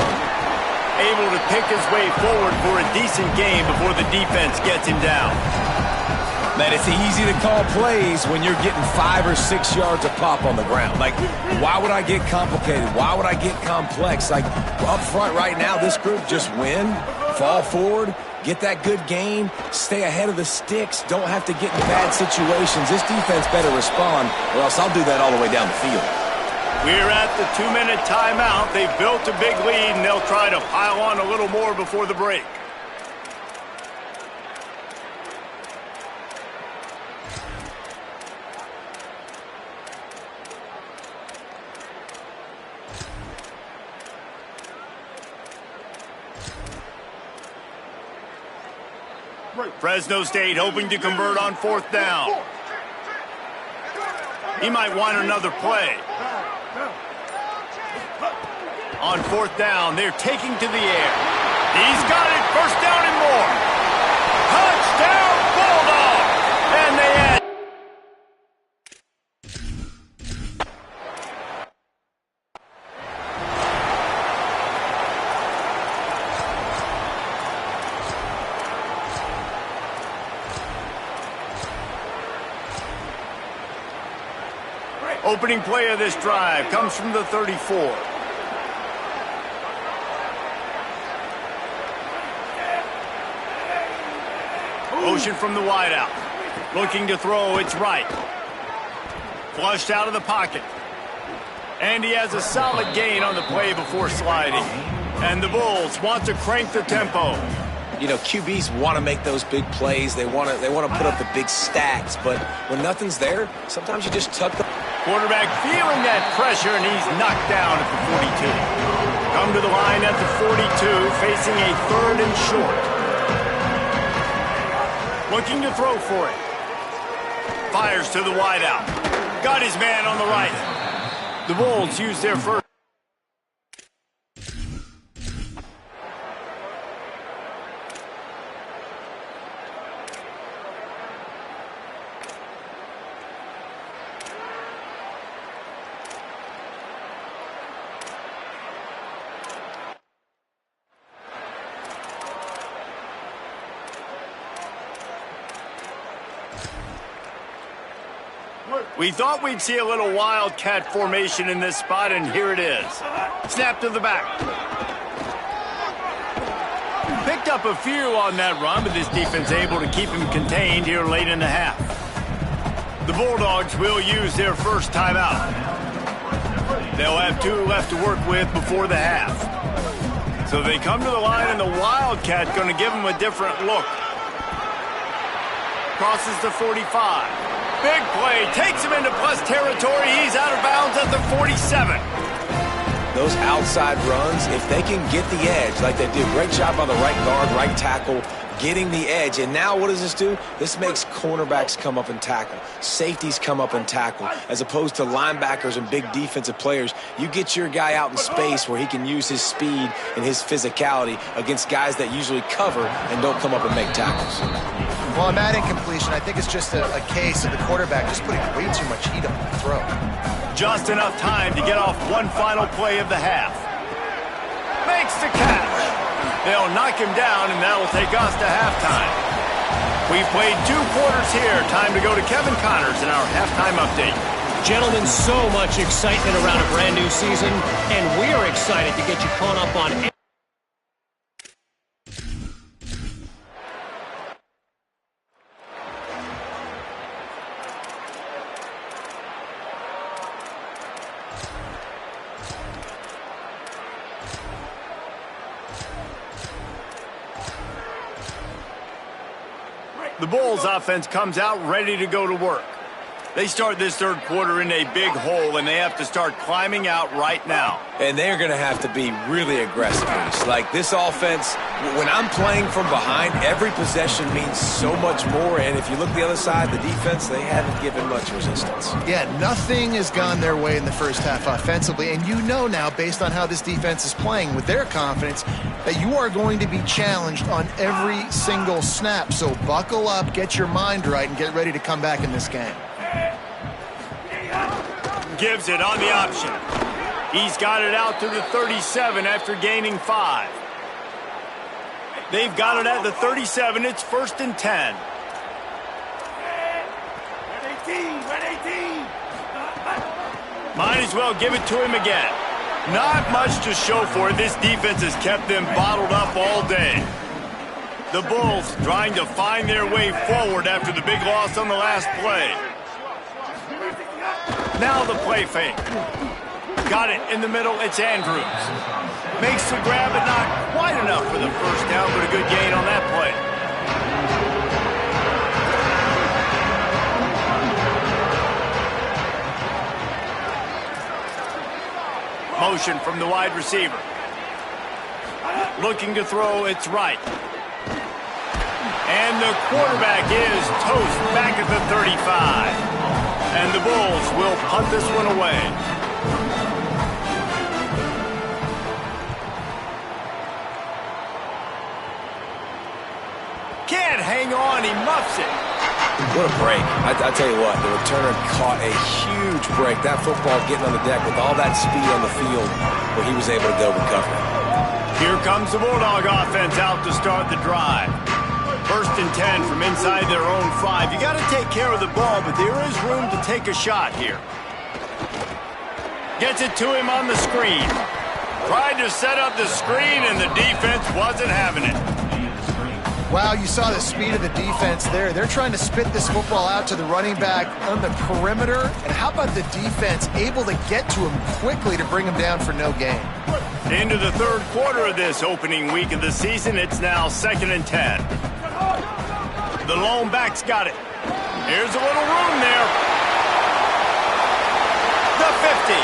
Speaker 1: Able to pick his way forward for a decent game before the defense gets him down.
Speaker 4: Man, it's easy to call plays when you're getting 5 or 6 yards of pop on the ground. Like, why would I get complicated? Why would I get complex? Like, up front right now, this group just win, fall forward, get that good gain, stay ahead of the sticks, don't have to get in bad situations. This defense better respond, or else I'll do that all the way down the field.
Speaker 1: We're at the 2-minute timeout. They've built a big lead, and they'll try to pile on a little more before the break. Fresno State hoping to convert on 4th down. He might want another play. On 4th down, they're taking to the air. He's got it. 1st down and more. Touchdown, Bulldog! And they add. Opening play of this drive comes from the 34. Motion from the wideout. Looking to throw, it's right. Flushed out of the pocket. And he has a solid gain on the play before sliding. And the Bulls want to crank the tempo.
Speaker 4: You know, QBs want to make those big plays. They want to put up the big stacks. But when nothing's there, sometimes you just tuck the...
Speaker 1: Quarterback feeling that pressure, and he's knocked down at the 42. Come to the line at the 42, facing a 3rd and short. Looking to throw for it. Fires to the wideout. Got his man on the right. The Bulls use their first. We thought we'd see a little wildcat formation in this spot, and here it is. Snap to the back. Picked up a few on that run, but this defense able to keep him contained here late in the half. The Bulldogs will use their first timeout. They'll have 2 left to work with before the half. So they come to the line, and the Wildcat going to give them a different look. Crosses the 45. Big play, takes him into plus territory. He's out of bounds at the 47.
Speaker 4: Those outside runs, if they can get the edge like they did, great job by the right guard, right tackle, getting the edge. And now what does this do? This makes cornerbacks come up and tackle. Safeties come up and tackle. As opposed to linebackers and big defensive players, you get your guy out in space where he can use his speed and his physicality against guys that usually cover and don't come up and make tackles.
Speaker 3: Well, on that incompletion, I think it's just a case of the quarterback just putting way too much heat on the throw.
Speaker 1: Just enough time to get off one final play of the half. Makes the catch. They'll knock him down, and that'll take us to halftime. We've played 2 quarters here. Time to go to Kevin Connors in our halftime update.
Speaker 5: Gentlemen, so much excitement around a brand new season, and we're excited to get you caught up on
Speaker 1: The Bulls offense comes out ready to go to work. They start this third quarter in a big hole, and they have to start climbing out right now.
Speaker 4: And they're going to have to be really aggressive. Like this offense, when I'm playing from behind, every possession means so much more. And if you look the other side, the defense, they haven't given much resistance.
Speaker 3: Yeah, nothing has gone their way in the first half offensively. And you know now, based on how this defense is playing with their confidence, that you are going to be challenged on every single snap. So buckle up, get your mind right, and get ready to come back in this game.
Speaker 1: Gives it on the option. He's got it out to the 37 after gaining 5. They've got it at the 37. It's 1st and 10. Might as well give it to him again. Not much to show for it. This defense has kept them bottled up all day. The Bulls trying to find their way forward after the big loss on the last play. Now the play fake. Got it in the middle. It's Andrews. Makes the grab, but not quite enough for the first down, but a good gain on that play. Motion from the wide receiver. Looking to throw, it's right. And the quarterback is toast back at the 35. And the Bulls will punt this one away. Can't hang on, he muffs it.
Speaker 4: What a break. I tell you what, the returner caught a huge break. That football getting on the deck with all that speed on the field where he was able to go recover it.
Speaker 1: Here comes the Bulldog offense out to start the drive. 1st and 10 from inside their own 5. You got to take care of the ball, but there is room to take a shot here. Gets it to him on the screen. Tried to set up the screen, and the defense wasn't having it.
Speaker 3: Wow, you saw the speed of the defense there. They're trying to spit this football out to the running back on the perimeter. And how about the defense able to get to him quickly to bring him down for no gain?
Speaker 1: Into the third quarter of this opening week of the season, it's now 2nd and 10. The lone back's got it. Here's a little room there. The 50.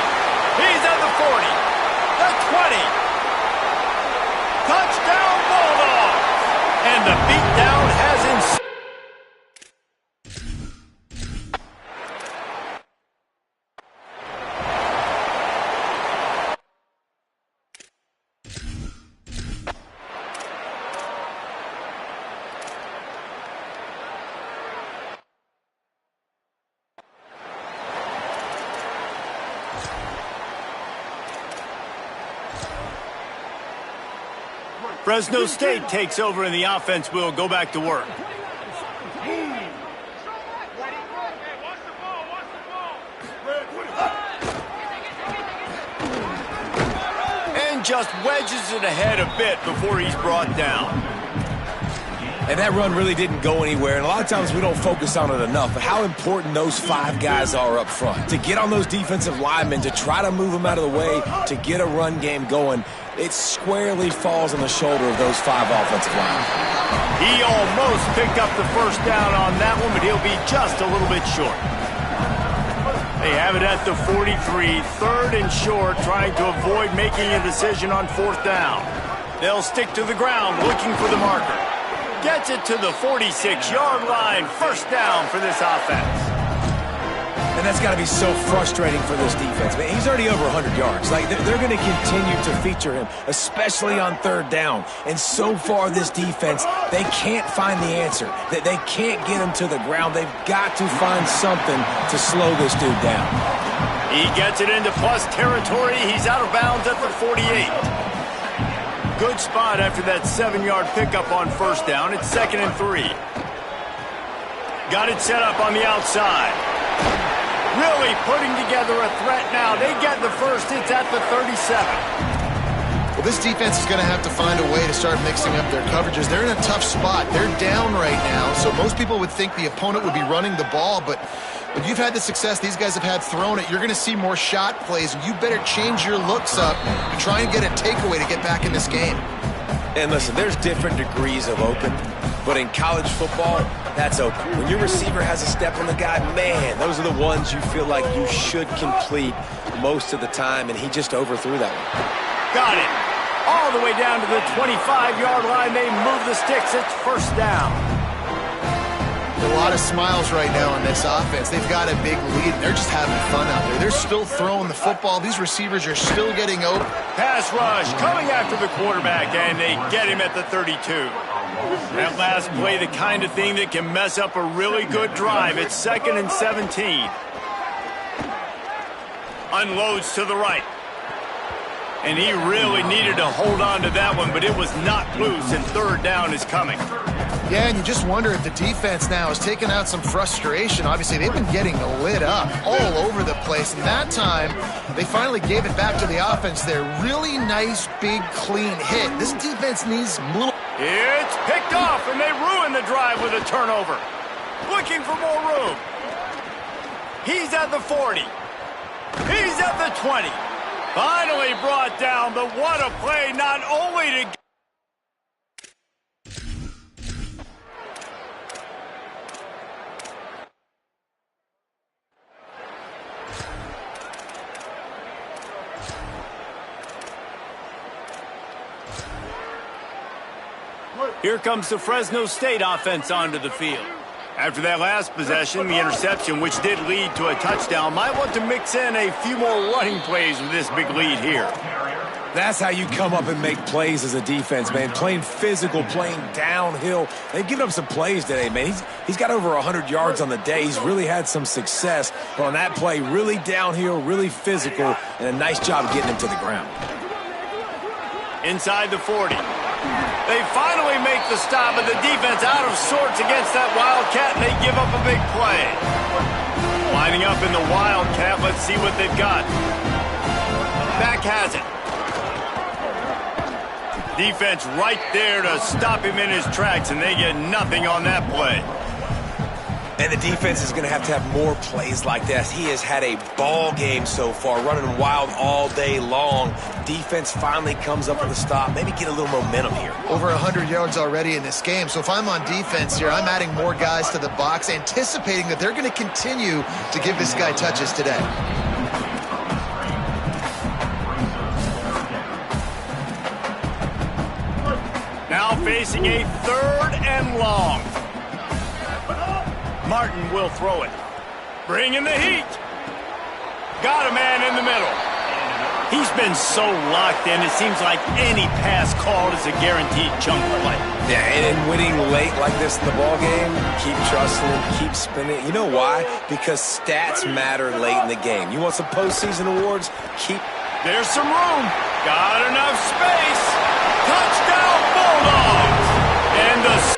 Speaker 1: He's at the 40. The 20. Touchdown Bulldogs. And the beatdown has ensued. Fresno State takes over and the offense will go back to work. And just wedges it ahead a bit before he's brought down.
Speaker 4: And that run really didn't go anywhere. And a lot of times we don't focus on it enough, but how important those 5 guys are up front. To get on those defensive linemen, to try to move them out of the way, to get a run game going, it squarely falls on the shoulder of those 5 offensive linemen.
Speaker 1: He almost picked up the first down on that one, but he'll be just a little bit short. They have it at the 43, 3rd and short, trying to avoid making a decision on 4th down. They'll stick to the ground, looking for the marker. Gets it to the 46-yard line, 1st down for this offense.
Speaker 4: And that's got to be so frustrating for this defense. Man, he's already over 100 yards. Like, they're going to continue to feature him, especially on third down. And so far, this defense, they can't find the answer. They can't get him to the ground. They've got to find something to slow this dude down.
Speaker 1: He gets it into plus territory. He's out of bounds at the 48. Good spot after that 7-yard pickup on first down. It's 2nd and 3. Got it set up on the outside. Really putting together a threat now. They get the first. It's at the 37.
Speaker 3: Well, this defense is going to have to find a way to start mixing up their coverages. They're in a tough spot. They're down right now, so most people would think the opponent would be running the ball, but when you've had the success these guys have had throwing it, you're going to see more shot plays, and you better change your looks up and try and get a takeaway to get back in this game.
Speaker 4: And listen, there's different degrees of open, but in college football, that's open. When your receiver has a step on the guy, man, those are the ones you feel like you should complete most of the time, and he just overthrew that one.
Speaker 1: Got it. All the way down to the 25-yard line. They move the sticks. It's first down.
Speaker 3: A lot of smiles right now on this offense. They've got a big lead. They're just having fun out there. They're still throwing the football. These receivers are still getting open.
Speaker 1: Pass rush coming after the quarterback, and they get him at the 32. That last play, the kind of thing that can mess up a really good drive. It's 2nd and 17. Unloads to the right. And he really needed to hold on to that one, but it was not loose, and third down is coming.
Speaker 3: Yeah, and you just wonder if the defense now is taking out some frustration. Obviously, they've been getting lit up all over the place, and that time, they finally gave it back to the offense there. Really nice, big, clean hit. This defense needs a little...
Speaker 1: It's picked off, and they ruin the drive with a turnover. Looking for more room. He's at the 40. He's at the 20. Finally brought down, but what a play, not only to... Here comes the Fresno State offense onto the field. After that last possession, the interception, which did lead to a touchdown, might want to mix in a few more running plays with this big lead here.
Speaker 4: That's how you come up and make plays as a defense, man. Playing physical, playing downhill. They've given up some plays today, man. He's got over 100 yards on the day. He's really had some success. But on that play, really downhill, really physical, and a nice job getting him to the ground.
Speaker 1: Inside the 40. They finally make the stop, but the defense out of sorts against that Wildcat, and they give up a big play. Lining up in the Wildcat, let's see what they've got. Back has it. Defense right there to stop him in his tracks, and they get nothing on that play.
Speaker 4: And the defense is going to have more plays like this. He has had a ball game so far, running wild all day long. Defense finally comes up with a stop, maybe get a little momentum here.
Speaker 3: Over 100 yards already in this game. So if I'm on defense here, I'm adding more guys to the box, anticipating that they're going to continue to give this guy touches today.
Speaker 1: Now facing a 3rd and long. Martin will throw it. Bring in the heat. Got a man in the middle. He's been so locked in, it seems like any pass called is a guaranteed chunk play.
Speaker 4: Yeah, and winning late like this in the ball game, keep trusting him, keep spinning. You know why? Because stats matter late in the game. You want some postseason awards?
Speaker 1: There's some room. Got enough space. Touchdown Bulldogs. And the...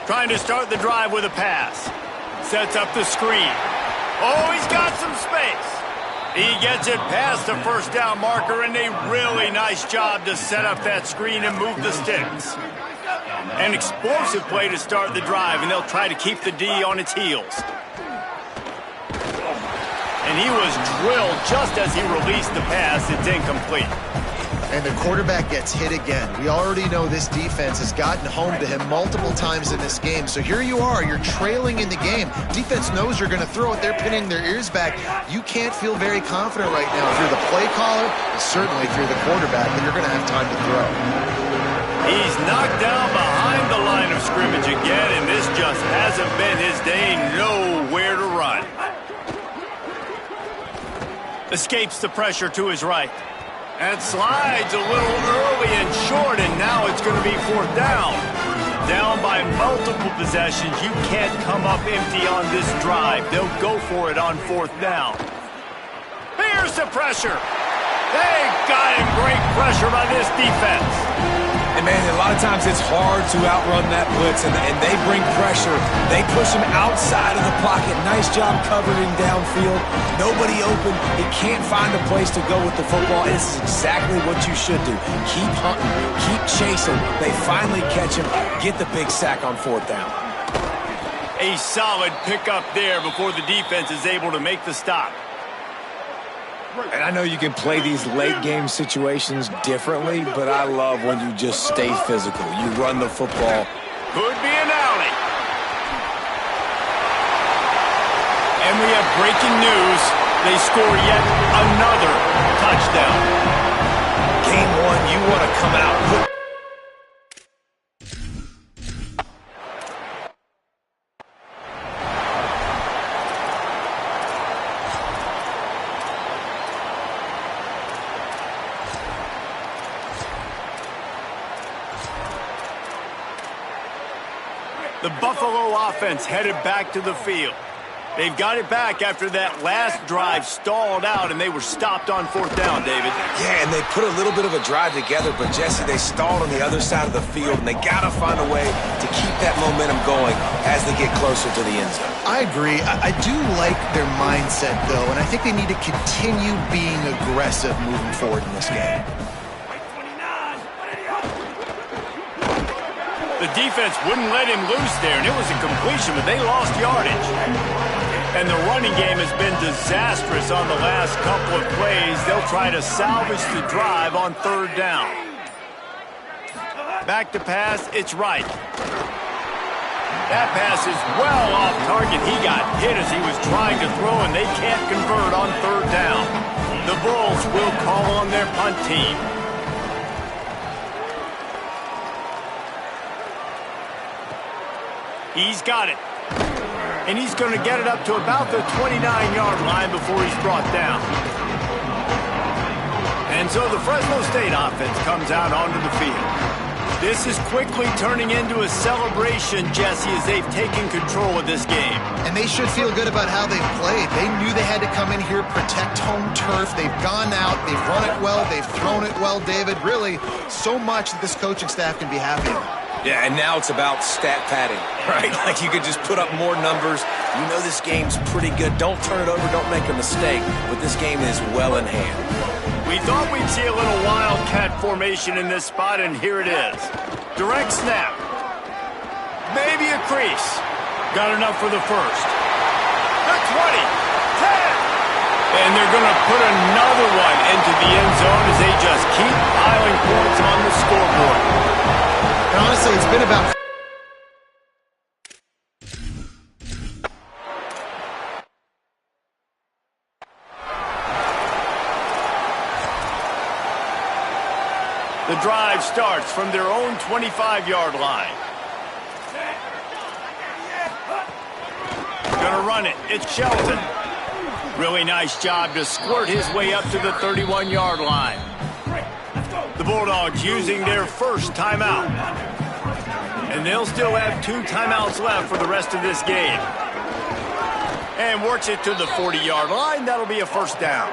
Speaker 1: Trying to start the drive with a pass. Sets up the screen. Oh, he's got some space. He gets it past the first down marker, and a really nice job to set up that screen and move the sticks. An explosive play to start the drive, and they'll try to keep the D on its heels. And he was drilled just as he released the pass. It's incomplete.
Speaker 3: And the quarterback gets hit again. We already know this defense has gotten home to him multiple times in this game. So here you are, you're trailing in the game. Defense knows you're going to throw it. They're pinning their ears back. You can't feel very confident right now if you're the play caller, and certainly if you're the quarterback, that you're going to have time to throw.
Speaker 1: He's knocked down behind the line of scrimmage again, and this just hasn't been his day. Nowhere to run. Escapes the pressure to his right. And slides a little early and short, and now it's going to be fourth down. Down by multiple possessions. You can't come up empty on this drive. They'll go for it on fourth down. Here's the pressure. They got him. Great pressure by this defense.
Speaker 4: And, man, a lot of times it's hard to outrun that blitz, and they bring pressure. They push him outside of the pocket. Nice job covering downfield. Nobody open. He can't find a place to go with the football. This is exactly what you should do. Keep hunting. Keep chasing. They finally catch him. Get the big sack on fourth down.
Speaker 1: A solid pickup there before the defense is able to make the stop.
Speaker 4: And I know you can play these late-game situations differently, but I love when you just stay physical. You run the football.
Speaker 1: Could be an alley. And we have breaking news. They score yet another touchdown.
Speaker 4: Game one, you want to come out.
Speaker 1: The Buffalo offense headed back to the field. They've got it back after that last drive stalled out, and they were stopped on fourth down, David.
Speaker 4: Yeah, and they put a little bit of a drive together, but, Jesse, they stalled on the other side of the field, and they got to find a way to keep that momentum going as they get closer to the end zone.
Speaker 3: I agree. I do like their mindset, though, and I think they need to continue being aggressive moving forward in this game.
Speaker 1: The defense wouldn't let him loose there, and it was a completion, but they lost yardage. And the running game has been disastrous on the last couple of plays. They'll try to salvage the drive on third down. Back to pass, it's right. That pass is well off target. He got hit as he was trying to throw, and they can't convert on third down. The Bulls will call on their punt team. He's got it. And he's going to get it up to about the 29-yard line before he's brought down. And so the Fresno State offense comes out onto the field. This is quickly turning into a celebration, Jesse, as they've taken control of this game.
Speaker 3: And they should feel good about how they've played. They knew they had to come in here, protect home turf. They've gone out, they've run it well, they've thrown it well, David. Really, so much that this coaching staff can be happy about.
Speaker 4: Yeah, and now it's about stat padding, right? Like you could just put up more numbers. You know this game's pretty good. Don't turn it over, don't make a mistake. But this game is well in hand.
Speaker 1: We thought we'd see a little wildcat formation in this spot, and here it is. Direct snap. Maybe a crease. Got enough for the first. The 20. 10. And they're going to put another one into the end zone as they just keep piling points on the scoreboard.
Speaker 3: And honestly, it's been about...
Speaker 1: The drive starts from their own 25-yard line. Gonna run it. It's Shelton. Really nice job to squirt his way up to the 31-yard line. The Bulldogs using their first timeout. And they'll still have 2 timeouts left for the rest of this game. And works it to the 40-yard line. That'll be a first down.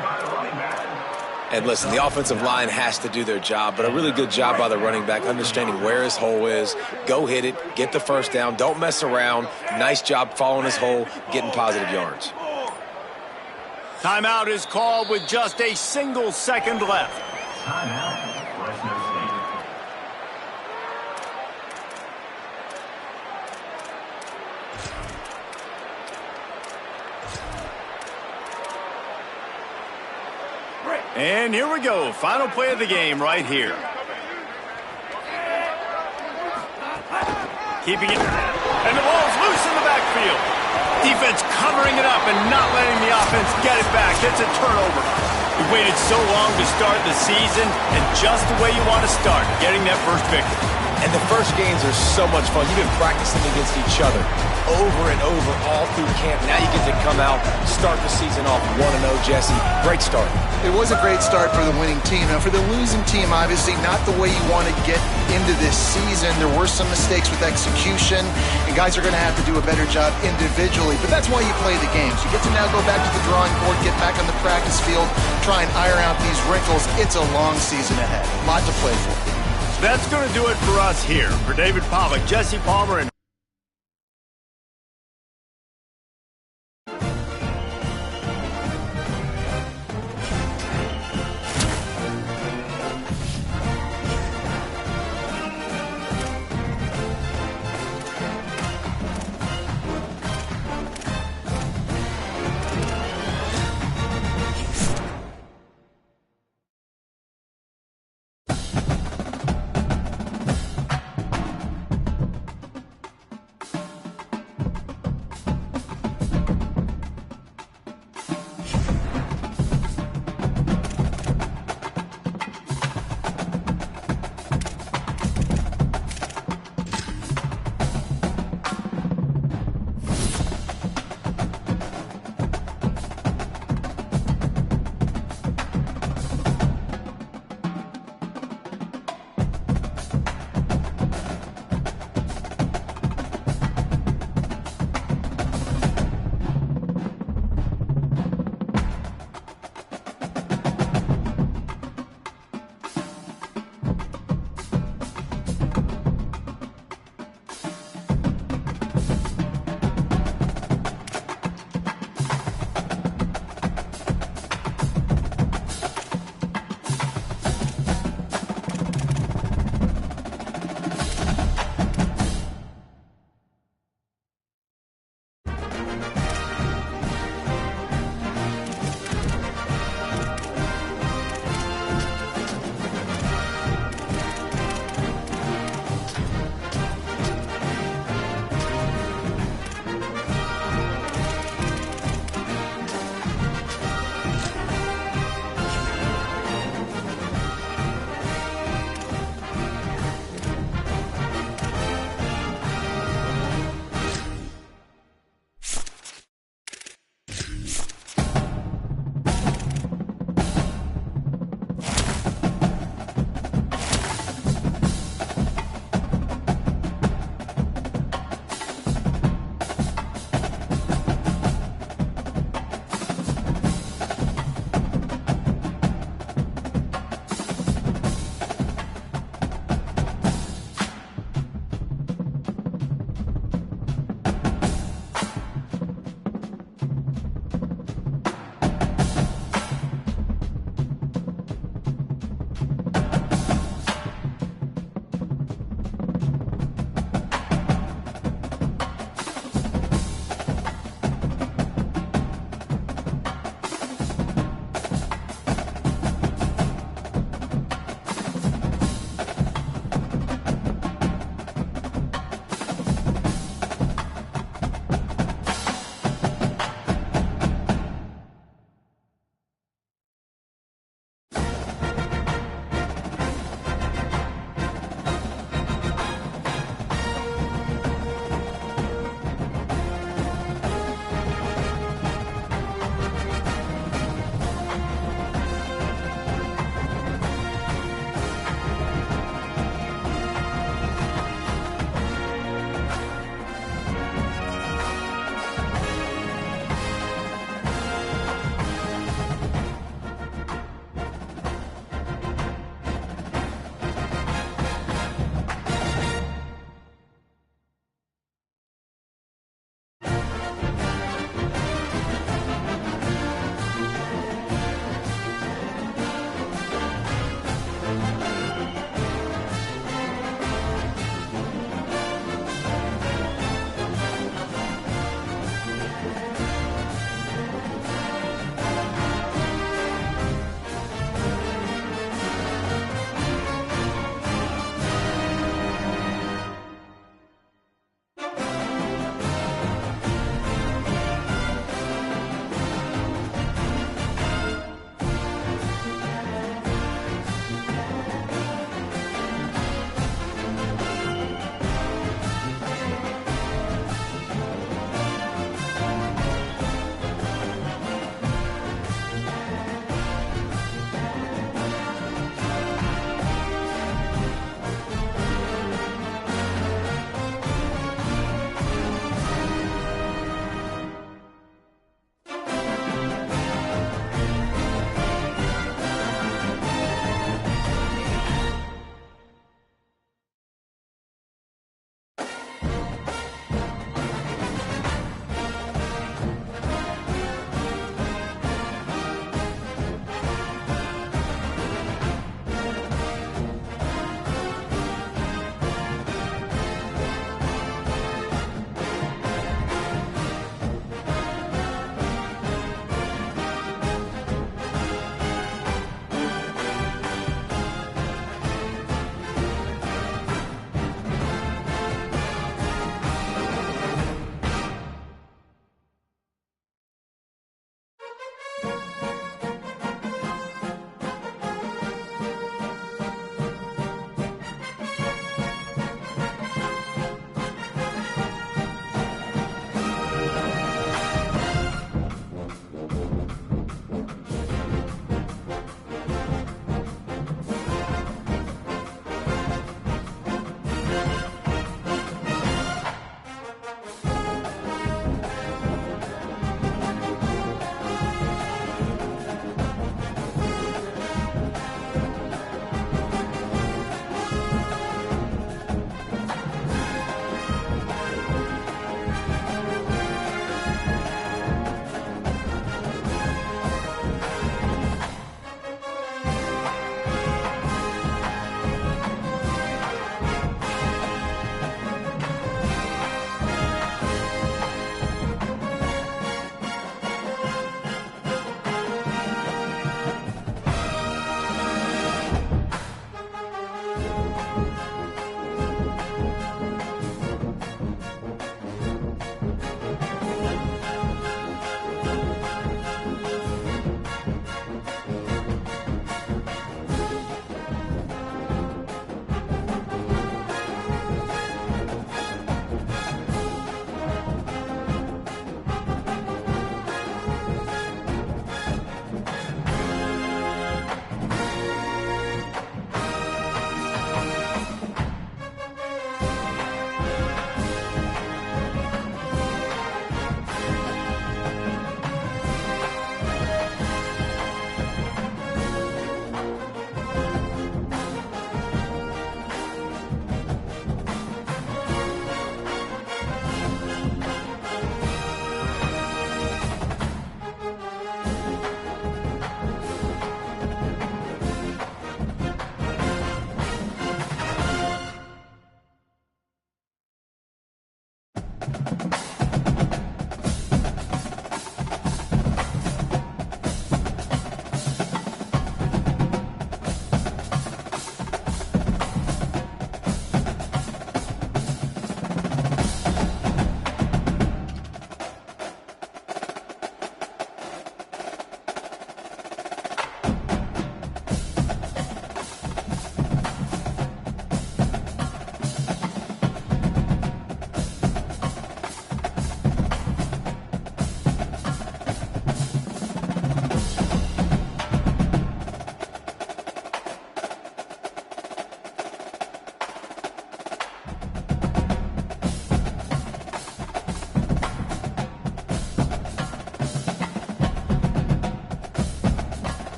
Speaker 4: And listen, the offensive line has to do their job, but a really good job by the running back, understanding where his hole is. Go hit it, get the first down, don't mess around. Nice job following his hole, getting positive yards.
Speaker 1: Timeout is called with just a single second left.
Speaker 6: Timeout, Fresno State.
Speaker 1: And here we go. Final play of the game right here. Keeping it. And the ball's loose in the backfield. Defense covering it up and not letting the offense get it back. It's a turnover. We waited so long to start the season, and just the way you want to start, getting that first victory.
Speaker 4: And the first games are so much fun. You've been practicing against each other over and over all through camp. Now you get to come out, start the season off 1-0, Jesse. Great start.
Speaker 3: It was a great start for the winning team. Now, for the losing team, obviously not the way you want to get into this season. There were some mistakes with execution, and guys are going to have to do a better job individually. But that's why you play the games. You get to now go back to the drawing board, get back on the practice field, try and iron out these wrinkles. It's a long season ahead. A lot to play for.
Speaker 1: That's going to do it for us here. For David Pollack, Jesse Palmer, and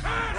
Speaker 7: Hey!